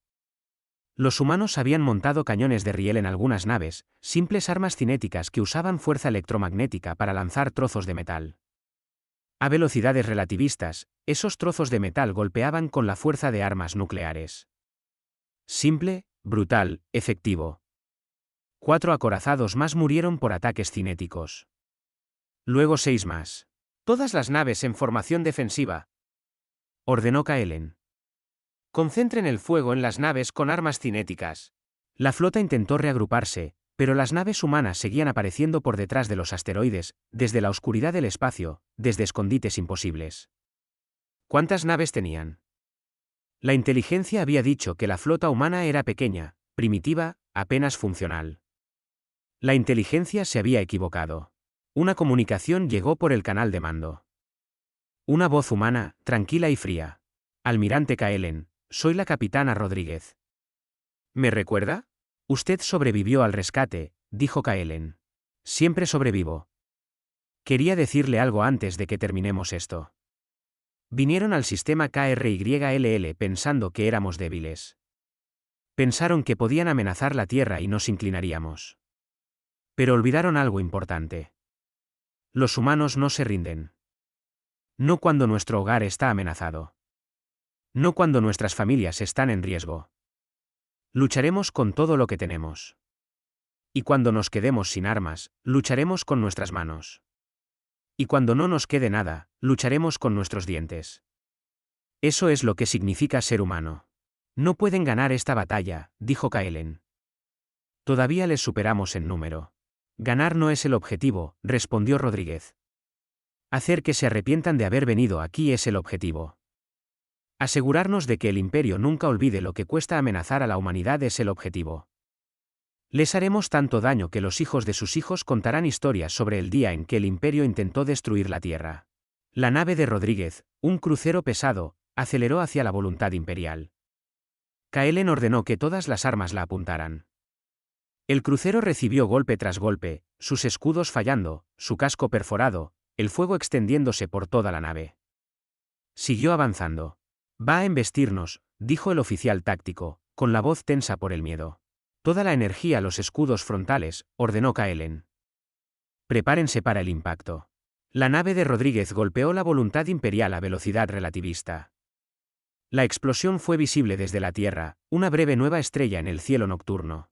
Los humanos habían montado cañones de riel en algunas naves, simples armas cinéticas que usaban fuerza electromagnética para lanzar trozos de metal. A velocidades relativistas, esos trozos de metal golpeaban con la fuerza de armas nucleares. Simple, brutal, efectivo. 4 acorazados más murieron por ataques cinéticos. Luego 6 más. Todas las naves en formación defensiva, ordenó Kaelen. Concentren el fuego en las naves con armas cinéticas. La flota intentó reagruparse, pero las naves humanas seguían apareciendo por detrás de los asteroides, desde la oscuridad del espacio, desde escondites imposibles. ¿Cuántas naves tenían? La inteligencia había dicho que la flota humana era pequeña, primitiva, apenas funcional. La inteligencia se había equivocado. Una comunicación llegó por el canal de mando. Una voz humana, tranquila y fría. Almirante Kaelen, soy la capitana Rodríguez. ¿Me recuerda? Usted sobrevivió al rescate, dijo Kaelen. Siempre sobrevivo. Quería decirle algo antes de que terminemos esto. Vinieron al sistema KRYLL pensando que éramos débiles. Pensaron que podían amenazar la Tierra y nos inclinaríamos. Pero olvidaron algo importante. Los humanos no se rinden. No cuando nuestro hogar está amenazado. No cuando nuestras familias están en riesgo. Lucharemos con todo lo que tenemos. Y cuando nos quedemos sin armas, lucharemos con nuestras manos. Y cuando no nos quede nada, lucharemos con nuestros dientes. Eso es lo que significa ser humano. No pueden ganar esta batalla, dijo Kaelen. Todavía les superamos en número. Ganar no es el objetivo, respondió Rodríguez. Hacer que se arrepientan de haber venido aquí es el objetivo. Asegurarnos de que el imperio nunca olvide lo que cuesta amenazar a la humanidad es el objetivo. Les haremos tanto daño que los hijos de sus hijos contarán historias sobre el día en que el imperio intentó destruir la Tierra. La nave de Rodríguez, un crucero pesado, aceleró hacia la voluntad imperial. Kaelen ordenó que todas las armas la apuntaran. El crucero recibió golpe tras golpe, sus escudos fallando, su casco perforado, el fuego extendiéndose por toda la nave. Siguió avanzando. Va a embestirnos, dijo el oficial táctico, con la voz tensa por el miedo. Toda la energía a los escudos frontales, ordenó Kaelen. Prepárense para el impacto. La nave de Rodríguez golpeó la voluntad imperial a velocidad relativista. La explosión fue visible desde la Tierra, una breve nueva estrella en el cielo nocturno.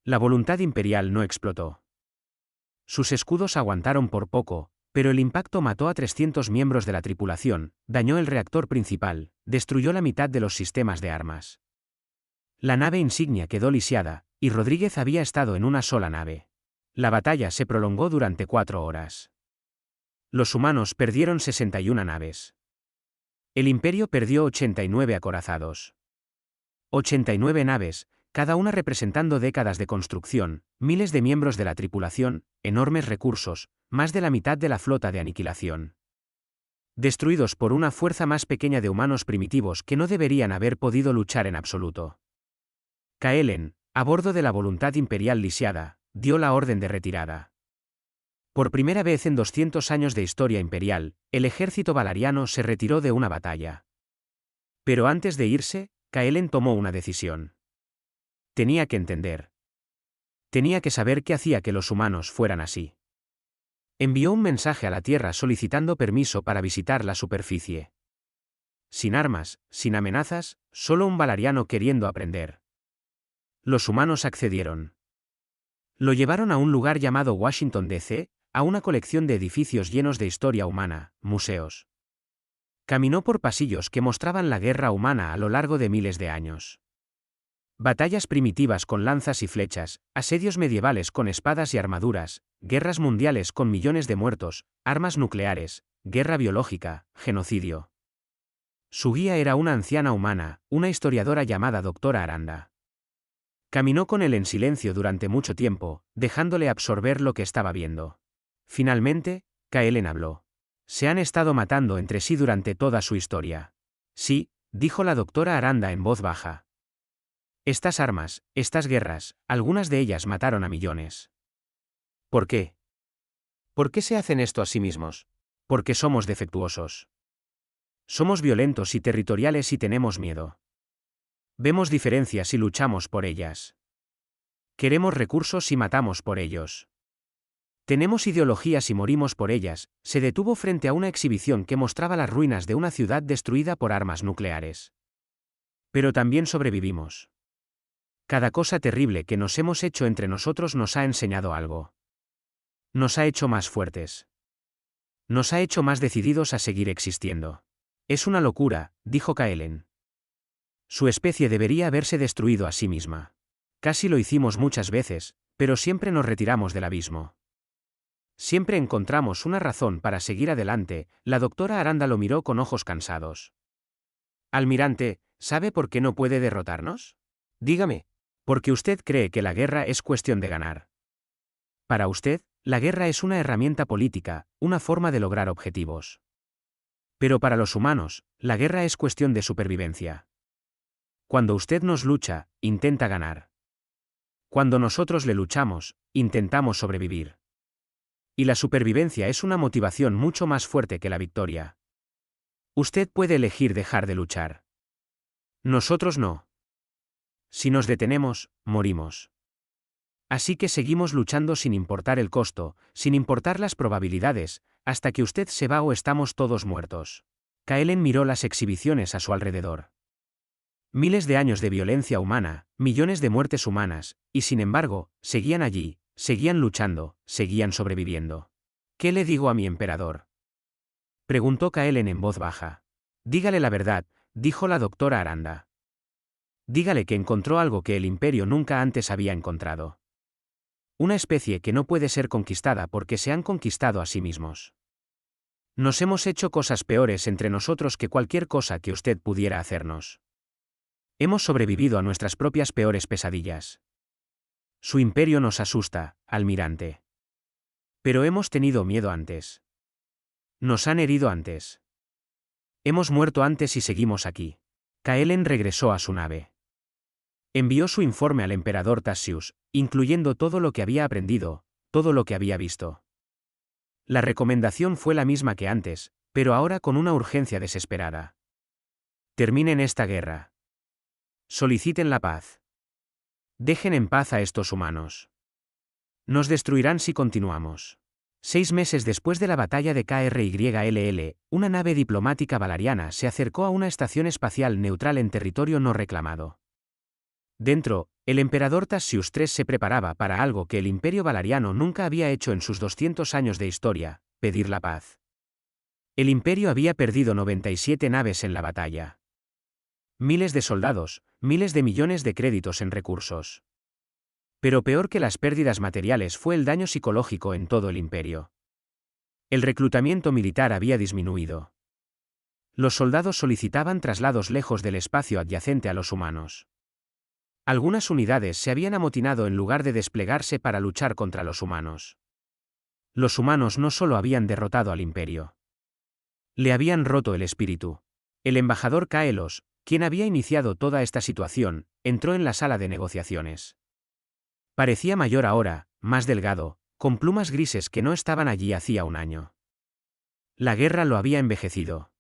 La voluntad imperial no explotó. Sus escudos aguantaron por poco, pero el impacto mató a 300 miembros de la tripulación, dañó el reactor principal, destruyó la mitad de los sistemas de armas. La nave insignia quedó lisiada, y Rodríguez había estado en una sola nave. La batalla se prolongó durante 4 horas. Los humanos perdieron 61 naves. El imperio perdió 89 acorazados. 89 naves, cada una representando décadas de construcción, miles de miembros de la tripulación, enormes recursos, más de la mitad de la flota de aniquilación. Destruidos por una fuerza más pequeña de humanos primitivos que no deberían haber podido luchar en absoluto. Kaelen, a bordo de la voluntad imperial lisiada, dio la orden de retirada. Por primera vez en 200 años de historia imperial, el ejército valariano se retiró de una batalla. Pero antes de irse, Kaelen tomó una decisión. Tenía que entender. Tenía que saber qué hacía que los humanos fueran así. Envió un mensaje a la Tierra solicitando permiso para visitar la superficie. Sin armas, sin amenazas, solo un valariano queriendo aprender. Los humanos accedieron. Lo llevaron a un lugar llamado Washington, D.C., a una colección de edificios llenos de historia humana, museos. Caminó por pasillos que mostraban la guerra humana a lo largo de miles de años. Batallas primitivas con lanzas y flechas, asedios medievales con espadas y armaduras, guerras mundiales con millones de muertos, armas nucleares, guerra biológica, genocidio. Su guía era una anciana humana, una historiadora llamada Doctora Aranda. Caminó con él en silencio durante mucho tiempo, dejándole absorber lo que estaba viendo. Finalmente, Kaelen habló. Se han estado matando entre sí durante toda su historia. Sí, dijo la doctora Aranda en voz baja. Estas armas, estas guerras, algunas de ellas mataron a millones. ¿Por qué? ¿Por qué se hacen esto a sí mismos? Porque somos defectuosos. Somos violentos y territoriales y tenemos miedo. Vemos diferencias y luchamos por ellas. Queremos recursos y matamos por ellos. Tenemos ideologías y morimos por ellas. Se detuvo frente a una exhibición que mostraba las ruinas de una ciudad destruida por armas nucleares. Pero también sobrevivimos. Cada cosa terrible que nos hemos hecho entre nosotros nos ha enseñado algo. Nos ha hecho más fuertes. Nos ha hecho más decididos a seguir existiendo. Es una locura, dijo Kaelen. Su especie debería haberse destruido a sí misma. Casi lo hicimos muchas veces, pero siempre nos retiramos del abismo. Siempre encontramos una razón para seguir adelante. La doctora Aranda lo miró con ojos cansados. Almirante, ¿sabe por qué no puede derrotarnos? Dígame. Porque usted cree que la guerra es cuestión de ganar. Para usted, la guerra es una herramienta política, una forma de lograr objetivos. Pero para los humanos, la guerra es cuestión de supervivencia. Cuando usted nos lucha, intenta ganar. Cuando nosotros le luchamos, intentamos sobrevivir. Y la supervivencia es una motivación mucho más fuerte que la victoria. Usted puede elegir dejar de luchar. Nosotros no. Si nos detenemos, morimos. Así que seguimos luchando sin importar el costo, sin importar las probabilidades, hasta que usted se va o estamos todos muertos. Kaelen miró las exhibiciones a su alrededor. Miles de años de violencia humana, millones de muertes humanas, y sin embargo, seguían allí, seguían luchando, seguían sobreviviendo. ¿Qué le digo a mi emperador? Preguntó Kaelen en voz baja. Dígale la verdad, dijo la doctora Aranda. Dígale que encontró algo que el imperio nunca antes había encontrado. Una especie que no puede ser conquistada porque se han conquistado a sí mismos. Nos hemos hecho cosas peores entre nosotros que cualquier cosa que usted pudiera hacernos. Hemos sobrevivido a nuestras propias peores pesadillas. Su imperio nos asusta, almirante. Pero hemos tenido miedo antes. Nos han herido antes. Hemos muerto antes y seguimos aquí. Kaelen regresó a su nave. Envió su informe al emperador Tassius, incluyendo todo lo que había aprendido, todo lo que había visto. La recomendación fue la misma que antes, pero ahora con una urgencia desesperada. Terminen esta guerra. Soliciten la paz. Dejen en paz a estos humanos. Nos destruirán si continuamos. 6 meses después de la batalla de KRYLL, una nave diplomática valariana se acercó a una estación espacial neutral en territorio no reclamado. Dentro, el emperador Tassius III se preparaba para algo que el imperio valariano nunca había hecho en sus 200 años de historia, pedir la paz. El imperio había perdido 97 naves en la batalla. Miles de soldados, miles de millones de créditos en recursos. Pero peor que las pérdidas materiales fue el daño psicológico en todo el imperio. El reclutamiento militar había disminuido. Los soldados solicitaban traslados lejos del espacio adyacente a los humanos. Algunas unidades se habían amotinado en lugar de desplegarse para luchar contra los humanos. Los humanos no solo habían derrotado al imperio. Le habían roto el espíritu. El embajador Kaelos, quien había iniciado toda esta situación, entró en la sala de negociaciones. Parecía mayor ahora, más delgado, con plumas grises que no estaban allí hacía un año. La guerra lo había envejecido.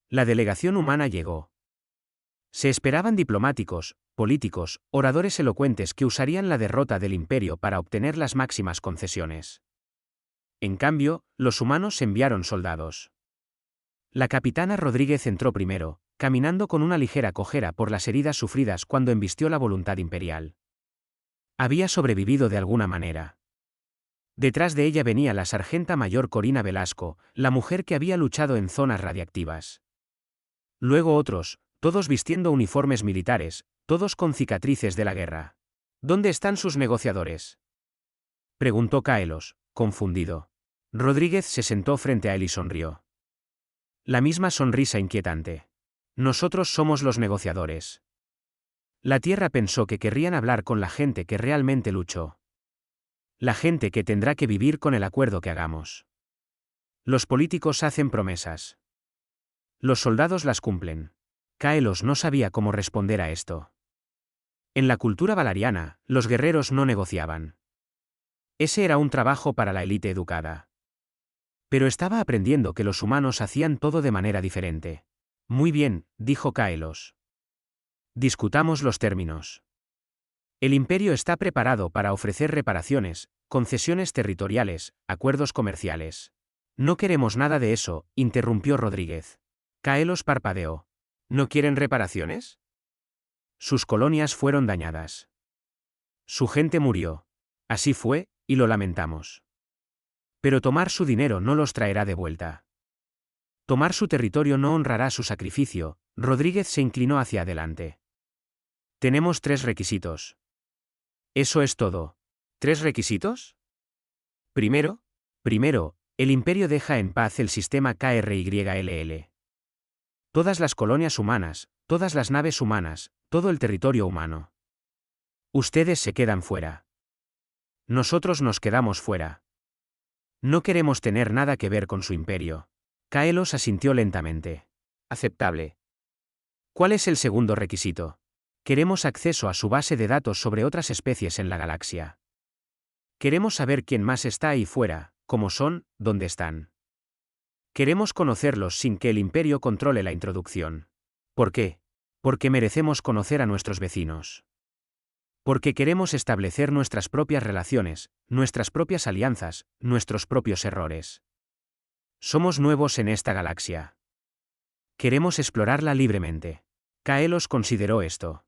La delegación humana llegó. Se esperaban diplomáticos, políticos, oradores elocuentes que usarían la derrota del imperio para obtener las máximas concesiones. En cambio, los humanos enviaron soldados. La capitana Rodríguez entró primero, caminando con una ligera cojera por las heridas sufridas cuando embistió la voluntad imperial. Había sobrevivido de alguna manera. Detrás de ella venía la sargenta mayor Corina Velasco, la mujer que había luchado en zonas radiactivas. Luego otros, todos vistiendo uniformes militares, todos con cicatrices de la guerra. ¿Dónde están sus negociadores?, preguntó Kaelos, confundido. Rodríguez se sentó frente a él y sonrió. La misma sonrisa inquietante. Nosotros somos los negociadores. La Tierra pensó que querrían hablar con la gente que realmente luchó. La gente que tendrá que vivir con el acuerdo que hagamos. Los políticos hacen promesas. Los soldados las cumplen. Kaelos no sabía cómo responder a esto. En la cultura valariana, los guerreros no negociaban. Ese era un trabajo para la élite educada. Pero estaba aprendiendo que los humanos hacían todo de manera diferente. Muy bien, dijo Kaelos. Discutamos los términos. El imperio está preparado para ofrecer reparaciones, concesiones territoriales, acuerdos comerciales. No queremos nada de eso, interrumpió Rodríguez. Kaelos parpadeó. ¿No quieren reparaciones? Sus colonias fueron dañadas. Su gente murió. Así fue, y lo lamentamos. Pero tomar su dinero no los traerá de vuelta. Tomar su territorio no honrará su sacrificio. Rodríguez se inclinó hacia adelante. Tenemos 3 requisitos. Eso es todo. ¿3 requisitos? Primero, el imperio deja en paz el sistema KRYLL. Todas las colonias humanas, todas las naves humanas, todo el territorio humano. Ustedes se quedan fuera. Nosotros nos quedamos fuera. No queremos tener nada que ver con su imperio. Kaelos asintió lentamente. Aceptable. ¿Cuál es el segundo requisito? Queremos acceso a su base de datos sobre otras especies en la galaxia. Queremos saber quién más está ahí fuera, cómo son, dónde están. Queremos conocerlos sin que el imperio controle la introducción. ¿Por qué? Porque merecemos conocer a nuestros vecinos. Porque queremos establecer nuestras propias relaciones, nuestras propias alianzas, nuestros propios errores. Somos nuevos en esta galaxia. Queremos explorarla libremente. Kaelos consideró esto.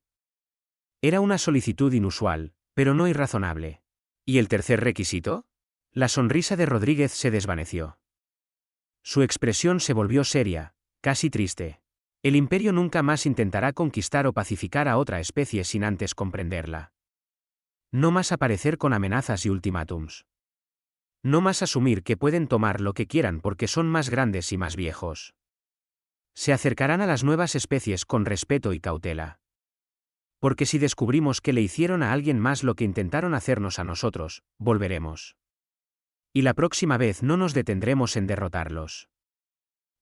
Era una solicitud inusual, pero no irrazonable. ¿Y el tercer requisito? La sonrisa de Rodríguez se desvaneció. Su expresión se volvió seria, casi triste. El imperio nunca más intentará conquistar o pacificar a otra especie sin antes comprenderla. No más aparecer con amenazas y ultimátums. No más asumir que pueden tomar lo que quieran porque son más grandes y más viejos. Se acercarán a las nuevas especies con respeto y cautela. Porque si descubrimos que le hicieron a alguien más lo que intentaron hacernos a nosotros, volveremos. Y la próxima vez no nos detendremos en derrotarlos.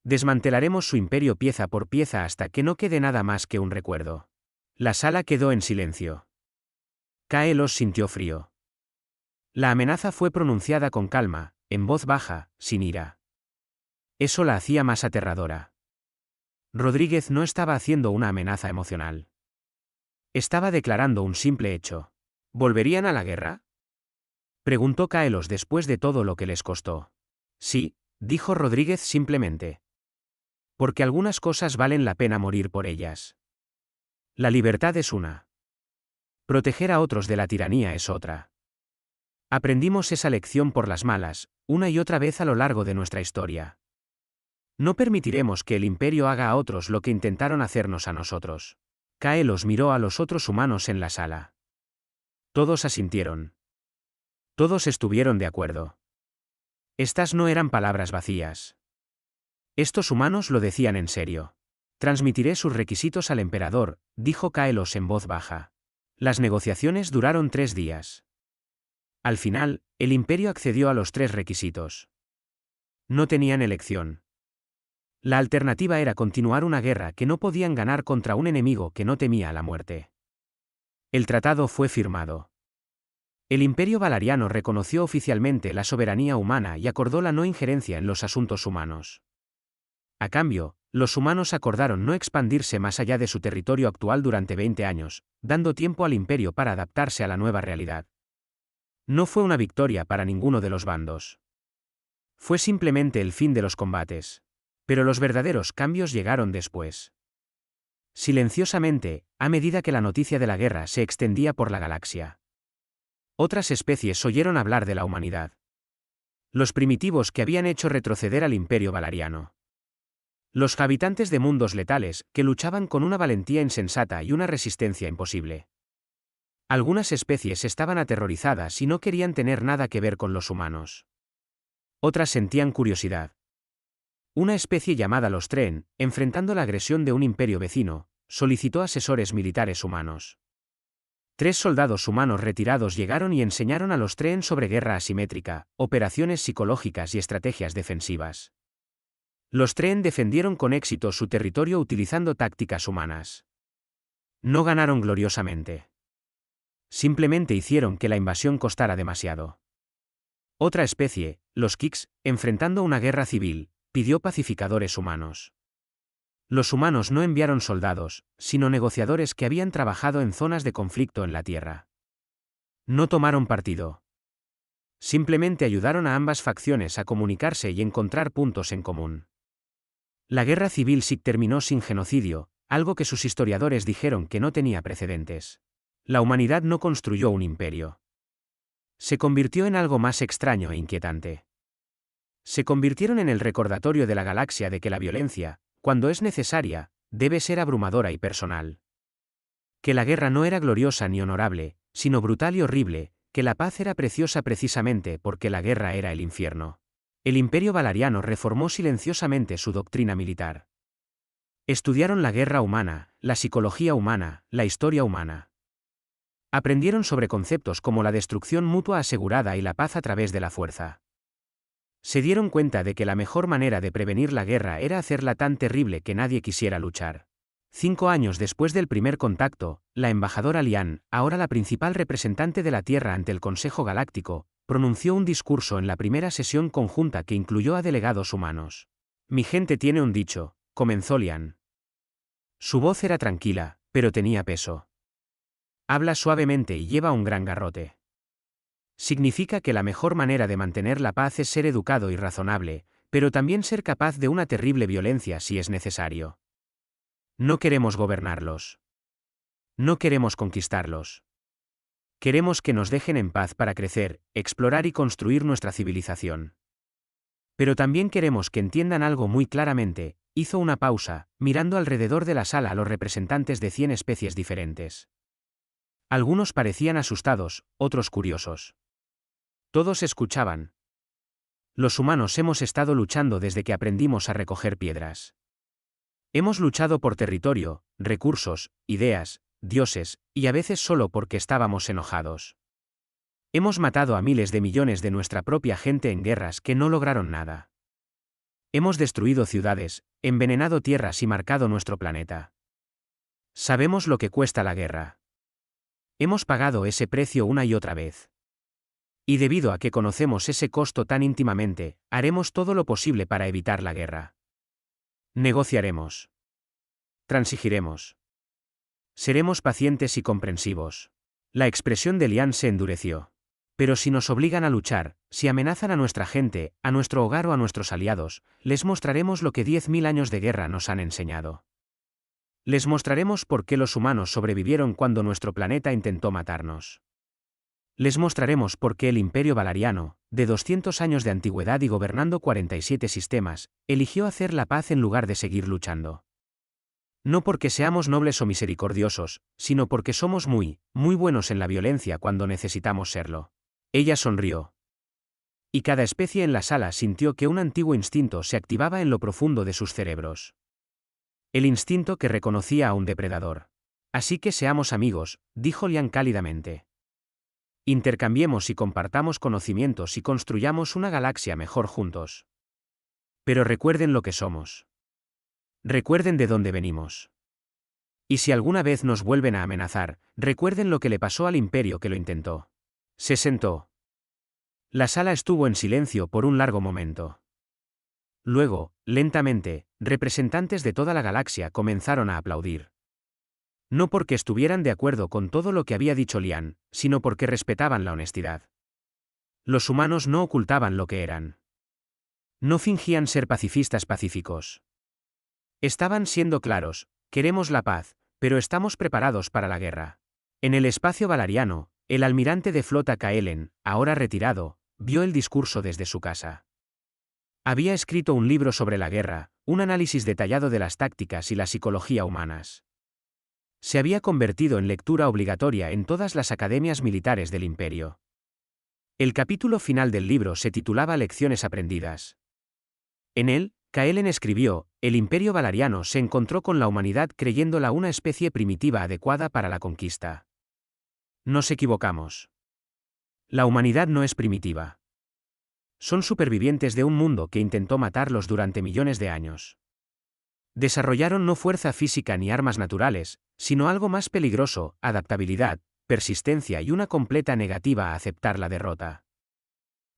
Desmantelaremos su imperio pieza por pieza hasta que no quede nada más que un recuerdo. La sala quedó en silencio. Kaelos sintió frío. La amenaza fue pronunciada con calma, en voz baja, sin ira. Eso la hacía más aterradora. Rodríguez no estaba haciendo una amenaza emocional. Estaba declarando un simple hecho. ¿Volverían a la guerra?, preguntó Kaelos después de todo lo que les costó. Sí, dijo Rodríguez simplemente. Porque algunas cosas valen la pena morir por ellas. La libertad es una. Proteger a otros de la tiranía es otra. Aprendimos esa lección por las malas, una y otra vez a lo largo de nuestra historia. No permitiremos que el imperio haga a otros lo que intentaron hacernos a nosotros. Kaelos miró a los otros humanos en la sala. Todos asintieron. Todos estuvieron de acuerdo. Estas no eran palabras vacías. Estos humanos lo decían en serio. Transmitiré sus requisitos al emperador, dijo Kaelos en voz baja. Las negociaciones duraron 3 días. Al final, el imperio accedió a los 3 requisitos. No tenían elección. La alternativa era continuar una guerra que no podían ganar contra un enemigo que no temía la muerte. El tratado fue firmado. El imperio valariano reconoció oficialmente la soberanía humana y acordó la no injerencia en los asuntos humanos. A cambio, los humanos acordaron no expandirse más allá de su territorio actual durante 20 años, dando tiempo al imperio para adaptarse a la nueva realidad. No fue una victoria para ninguno de los bandos. Fue simplemente el fin de los combates. Pero los verdaderos cambios llegaron después. Silenciosamente, a medida que la noticia de la guerra se extendía por la galaxia. Otras especies oyeron hablar de la humanidad. Los primitivos que habían hecho retroceder al Imperio Valariano. Los habitantes de mundos letales, que luchaban con una valentía insensata y una resistencia imposible. Algunas especies estaban aterrorizadas y no querían tener nada que ver con los humanos. Otras sentían curiosidad. Una especie llamada los Treen, enfrentando la agresión de un imperio vecino, solicitó asesores militares humanos. 3 soldados humanos retirados llegaron y enseñaron a los Treen sobre guerra asimétrica, operaciones psicológicas y estrategias defensivas. Los Treen defendieron con éxito su territorio utilizando tácticas humanas. No ganaron gloriosamente. Simplemente hicieron que la invasión costara demasiado. Otra especie, los Kix, enfrentando una guerra civil, pidió pacificadores humanos. Los humanos no enviaron soldados, sino negociadores que habían trabajado en zonas de conflicto en la Tierra. No tomaron partido. Simplemente ayudaron a ambas facciones a comunicarse y encontrar puntos en común. La guerra civil sí terminó sin genocidio, algo que sus historiadores dijeron que no tenía precedentes. La humanidad no construyó un imperio. Se convirtió en algo más extraño e inquietante. Se convirtieron en el recordatorio de la galaxia de que la violencia, cuando es necesaria, debe ser abrumadora y personal. Que la guerra no era gloriosa ni honorable, sino brutal y horrible, que la paz era preciosa precisamente porque la guerra era el infierno. El Imperio Valariano reformó silenciosamente su doctrina militar. Estudiaron la guerra humana, la psicología humana, la historia humana. Aprendieron sobre conceptos como la destrucción mutua asegurada y la paz a través de la fuerza. Se dieron cuenta de que la mejor manera de prevenir la guerra era hacerla tan terrible que nadie quisiera luchar. 5 años después del primer contacto, la embajadora Lian, ahora la principal representante de la Tierra ante el Consejo Galáctico, pronunció un discurso en la primera sesión conjunta que incluyó a delegados humanos. Mi gente tiene un dicho, comenzó Lian. Su voz era tranquila, pero tenía peso. Habla suavemente y lleva un gran garrote. Significa que la mejor manera de mantener la paz es ser educado y razonable, pero también ser capaz de una terrible violencia si es necesario. No queremos gobernarlos. No queremos conquistarlos. Queremos que nos dejen en paz para crecer, explorar y construir nuestra civilización. Pero también queremos que entiendan algo muy claramente. Hizo una pausa, mirando alrededor de la sala a los representantes de 100 especies diferentes. Algunos parecían asustados, otros curiosos. Todos escuchaban. Los humanos hemos estado luchando desde que aprendimos a recoger piedras. Hemos luchado por territorio, recursos, ideas, dioses, y a veces solo porque estábamos enojados. Hemos matado a miles de millones de nuestra propia gente en guerras que no lograron nada. Hemos destruido ciudades, envenenado tierras y marcado nuestro planeta. Sabemos lo que cuesta la guerra. Hemos pagado ese precio una y otra vez. Y debido a que conocemos ese costo tan íntimamente, haremos todo lo posible para evitar la guerra. Negociaremos. Transigiremos. Seremos pacientes y comprensivos. La expresión de Lian se endureció. Pero si nos obligan a luchar, si amenazan a nuestra gente, a nuestro hogar o a nuestros aliados, les mostraremos lo que 10.000 años de guerra nos han enseñado. Les mostraremos por qué los humanos sobrevivieron cuando nuestro planeta intentó matarnos. Les mostraremos por qué el Imperio Valariano, de 200 años de antigüedad y gobernando 47 sistemas, eligió hacer la paz en lugar de seguir luchando. No porque seamos nobles o misericordiosos, sino porque somos muy buenos en la violencia cuando necesitamos serlo. Ella sonrió. Y cada especie en la sala sintió que un antiguo instinto se activaba en lo profundo de sus cerebros. El instinto que reconocía a un depredador. Así que seamos amigos, dijo Lian cálidamente. Intercambiemos y compartamos conocimientos y construyamos una galaxia mejor juntos. Pero recuerden lo que somos. Recuerden de dónde venimos. Y si alguna vez nos vuelven a amenazar, recuerden lo que le pasó al imperio que lo intentó. Se sentó. La sala estuvo en silencio por un largo momento. Luego, lentamente, representantes de toda la galaxia comenzaron a aplaudir. No porque estuvieran de acuerdo con todo lo que había dicho Lian, sino porque respetaban la honestidad. Los humanos no ocultaban lo que eran. No fingían ser pacifistas pacíficos. Estaban siendo claros: queremos la paz, pero estamos preparados para la guerra. En el espacio valariano, el almirante de flota Kaelen, ahora retirado, vio el discurso desde su casa. Había escrito un libro sobre la guerra, un análisis detallado de las tácticas y la psicología humanas. Se había convertido en lectura obligatoria en todas las academias militares del imperio. El capítulo final del libro se titulaba Lecciones aprendidas. En él, Kaelen escribió: el imperio valariano se encontró con la humanidad creyéndola una especie primitiva adecuada para la conquista. Nos equivocamos. La humanidad no es primitiva. Son supervivientes de un mundo que intentó matarlos durante millones de años. Desarrollaron no fuerza física ni armas naturales, sino algo más peligroso: adaptabilidad, persistencia y una completa negativa a aceptar la derrota.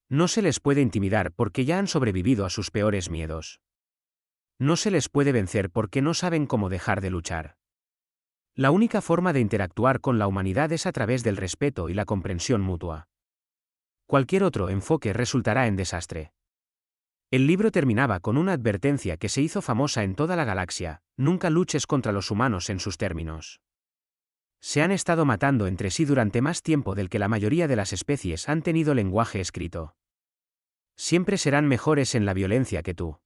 No se les puede intimidar porque ya han sobrevivido a sus peores miedos. No se les puede vencer porque no saben cómo dejar de luchar. La única forma de interactuar con la humanidad es a través del respeto y la comprensión mutua. Cualquier otro enfoque resultará en desastre. El libro terminaba con una advertencia que se hizo famosa en toda la galaxia: nunca luches contra los humanos en sus términos. Se han estado matando entre sí durante más tiempo del que la mayoría de las especies han tenido lenguaje escrito. Siempre serán mejores en la violencia que tú.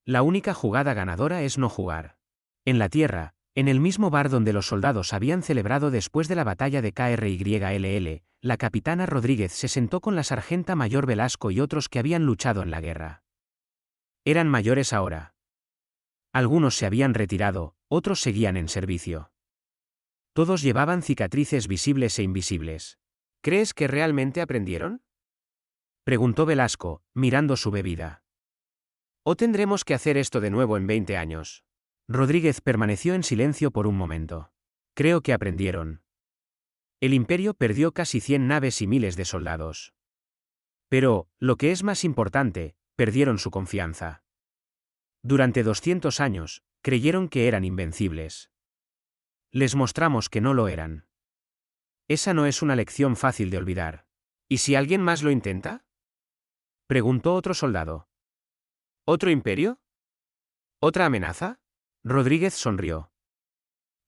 La única jugada ganadora es no jugar. En la Tierra, en el mismo bar donde los soldados habían celebrado después de la batalla de KRYLL, la capitana Rodríguez se sentó con la sargenta mayor Velasco y otros que habían luchado en la guerra. Eran mayores ahora. Algunos se habían retirado, otros seguían en servicio. Todos llevaban cicatrices visibles e invisibles. ¿Crees que realmente aprendieron?, preguntó Velasco, mirando su bebida. ¿O tendremos que hacer esto de nuevo en 20 años? Rodríguez permaneció en silencio por un momento. Creo que aprendieron. El imperio perdió casi 100 naves y miles de soldados. Pero, lo que es más importante, perdieron su confianza. Durante 200 años, creyeron que eran invencibles. Les mostramos que no lo eran. Esa no es una lección fácil de olvidar. ¿Y si alguien más lo intenta?, preguntó otro soldado. ¿Otro imperio? ¿Otra amenaza? Rodríguez sonrió.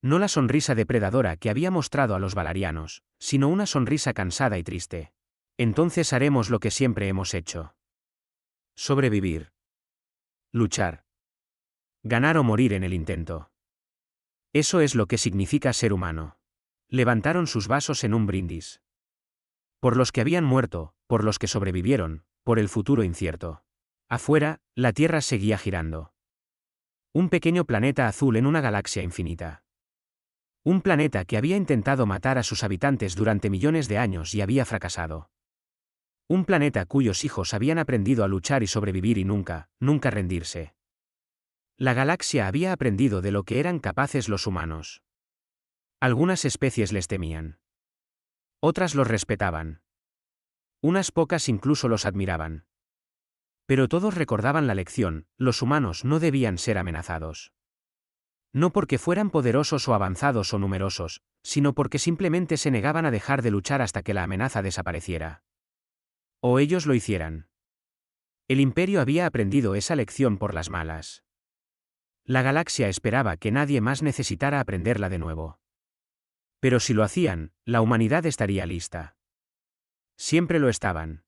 No la sonrisa depredadora que había mostrado a los valarianos, sino una sonrisa cansada y triste. Entonces haremos lo que siempre hemos hecho. Sobrevivir. Luchar. Ganar o morir en el intento. Eso es lo que significa ser humano. Levantaron sus vasos en un brindis. Por los que habían muerto, por los que sobrevivieron, por el futuro incierto. Afuera, la Tierra seguía girando. Un pequeño planeta azul en una galaxia infinita. Un planeta que había intentado matar a sus habitantes durante millones de años y había fracasado. Un planeta cuyos hijos habían aprendido a luchar y sobrevivir y nunca rendirse. La galaxia había aprendido de lo que eran capaces los humanos. Algunas especies les temían. Otras los respetaban. Unas pocas incluso los admiraban. Pero todos recordaban la lección: los humanos no debían ser amenazados. No porque fueran poderosos o avanzados o numerosos, sino porque simplemente se negaban a dejar de luchar hasta que la amenaza desapareciera. O ellos lo hicieran. El imperio había aprendido esa lección por las malas. La galaxia esperaba que nadie más necesitara aprenderla de nuevo. Pero si lo hacían, la humanidad estaría lista. Siempre lo estaban.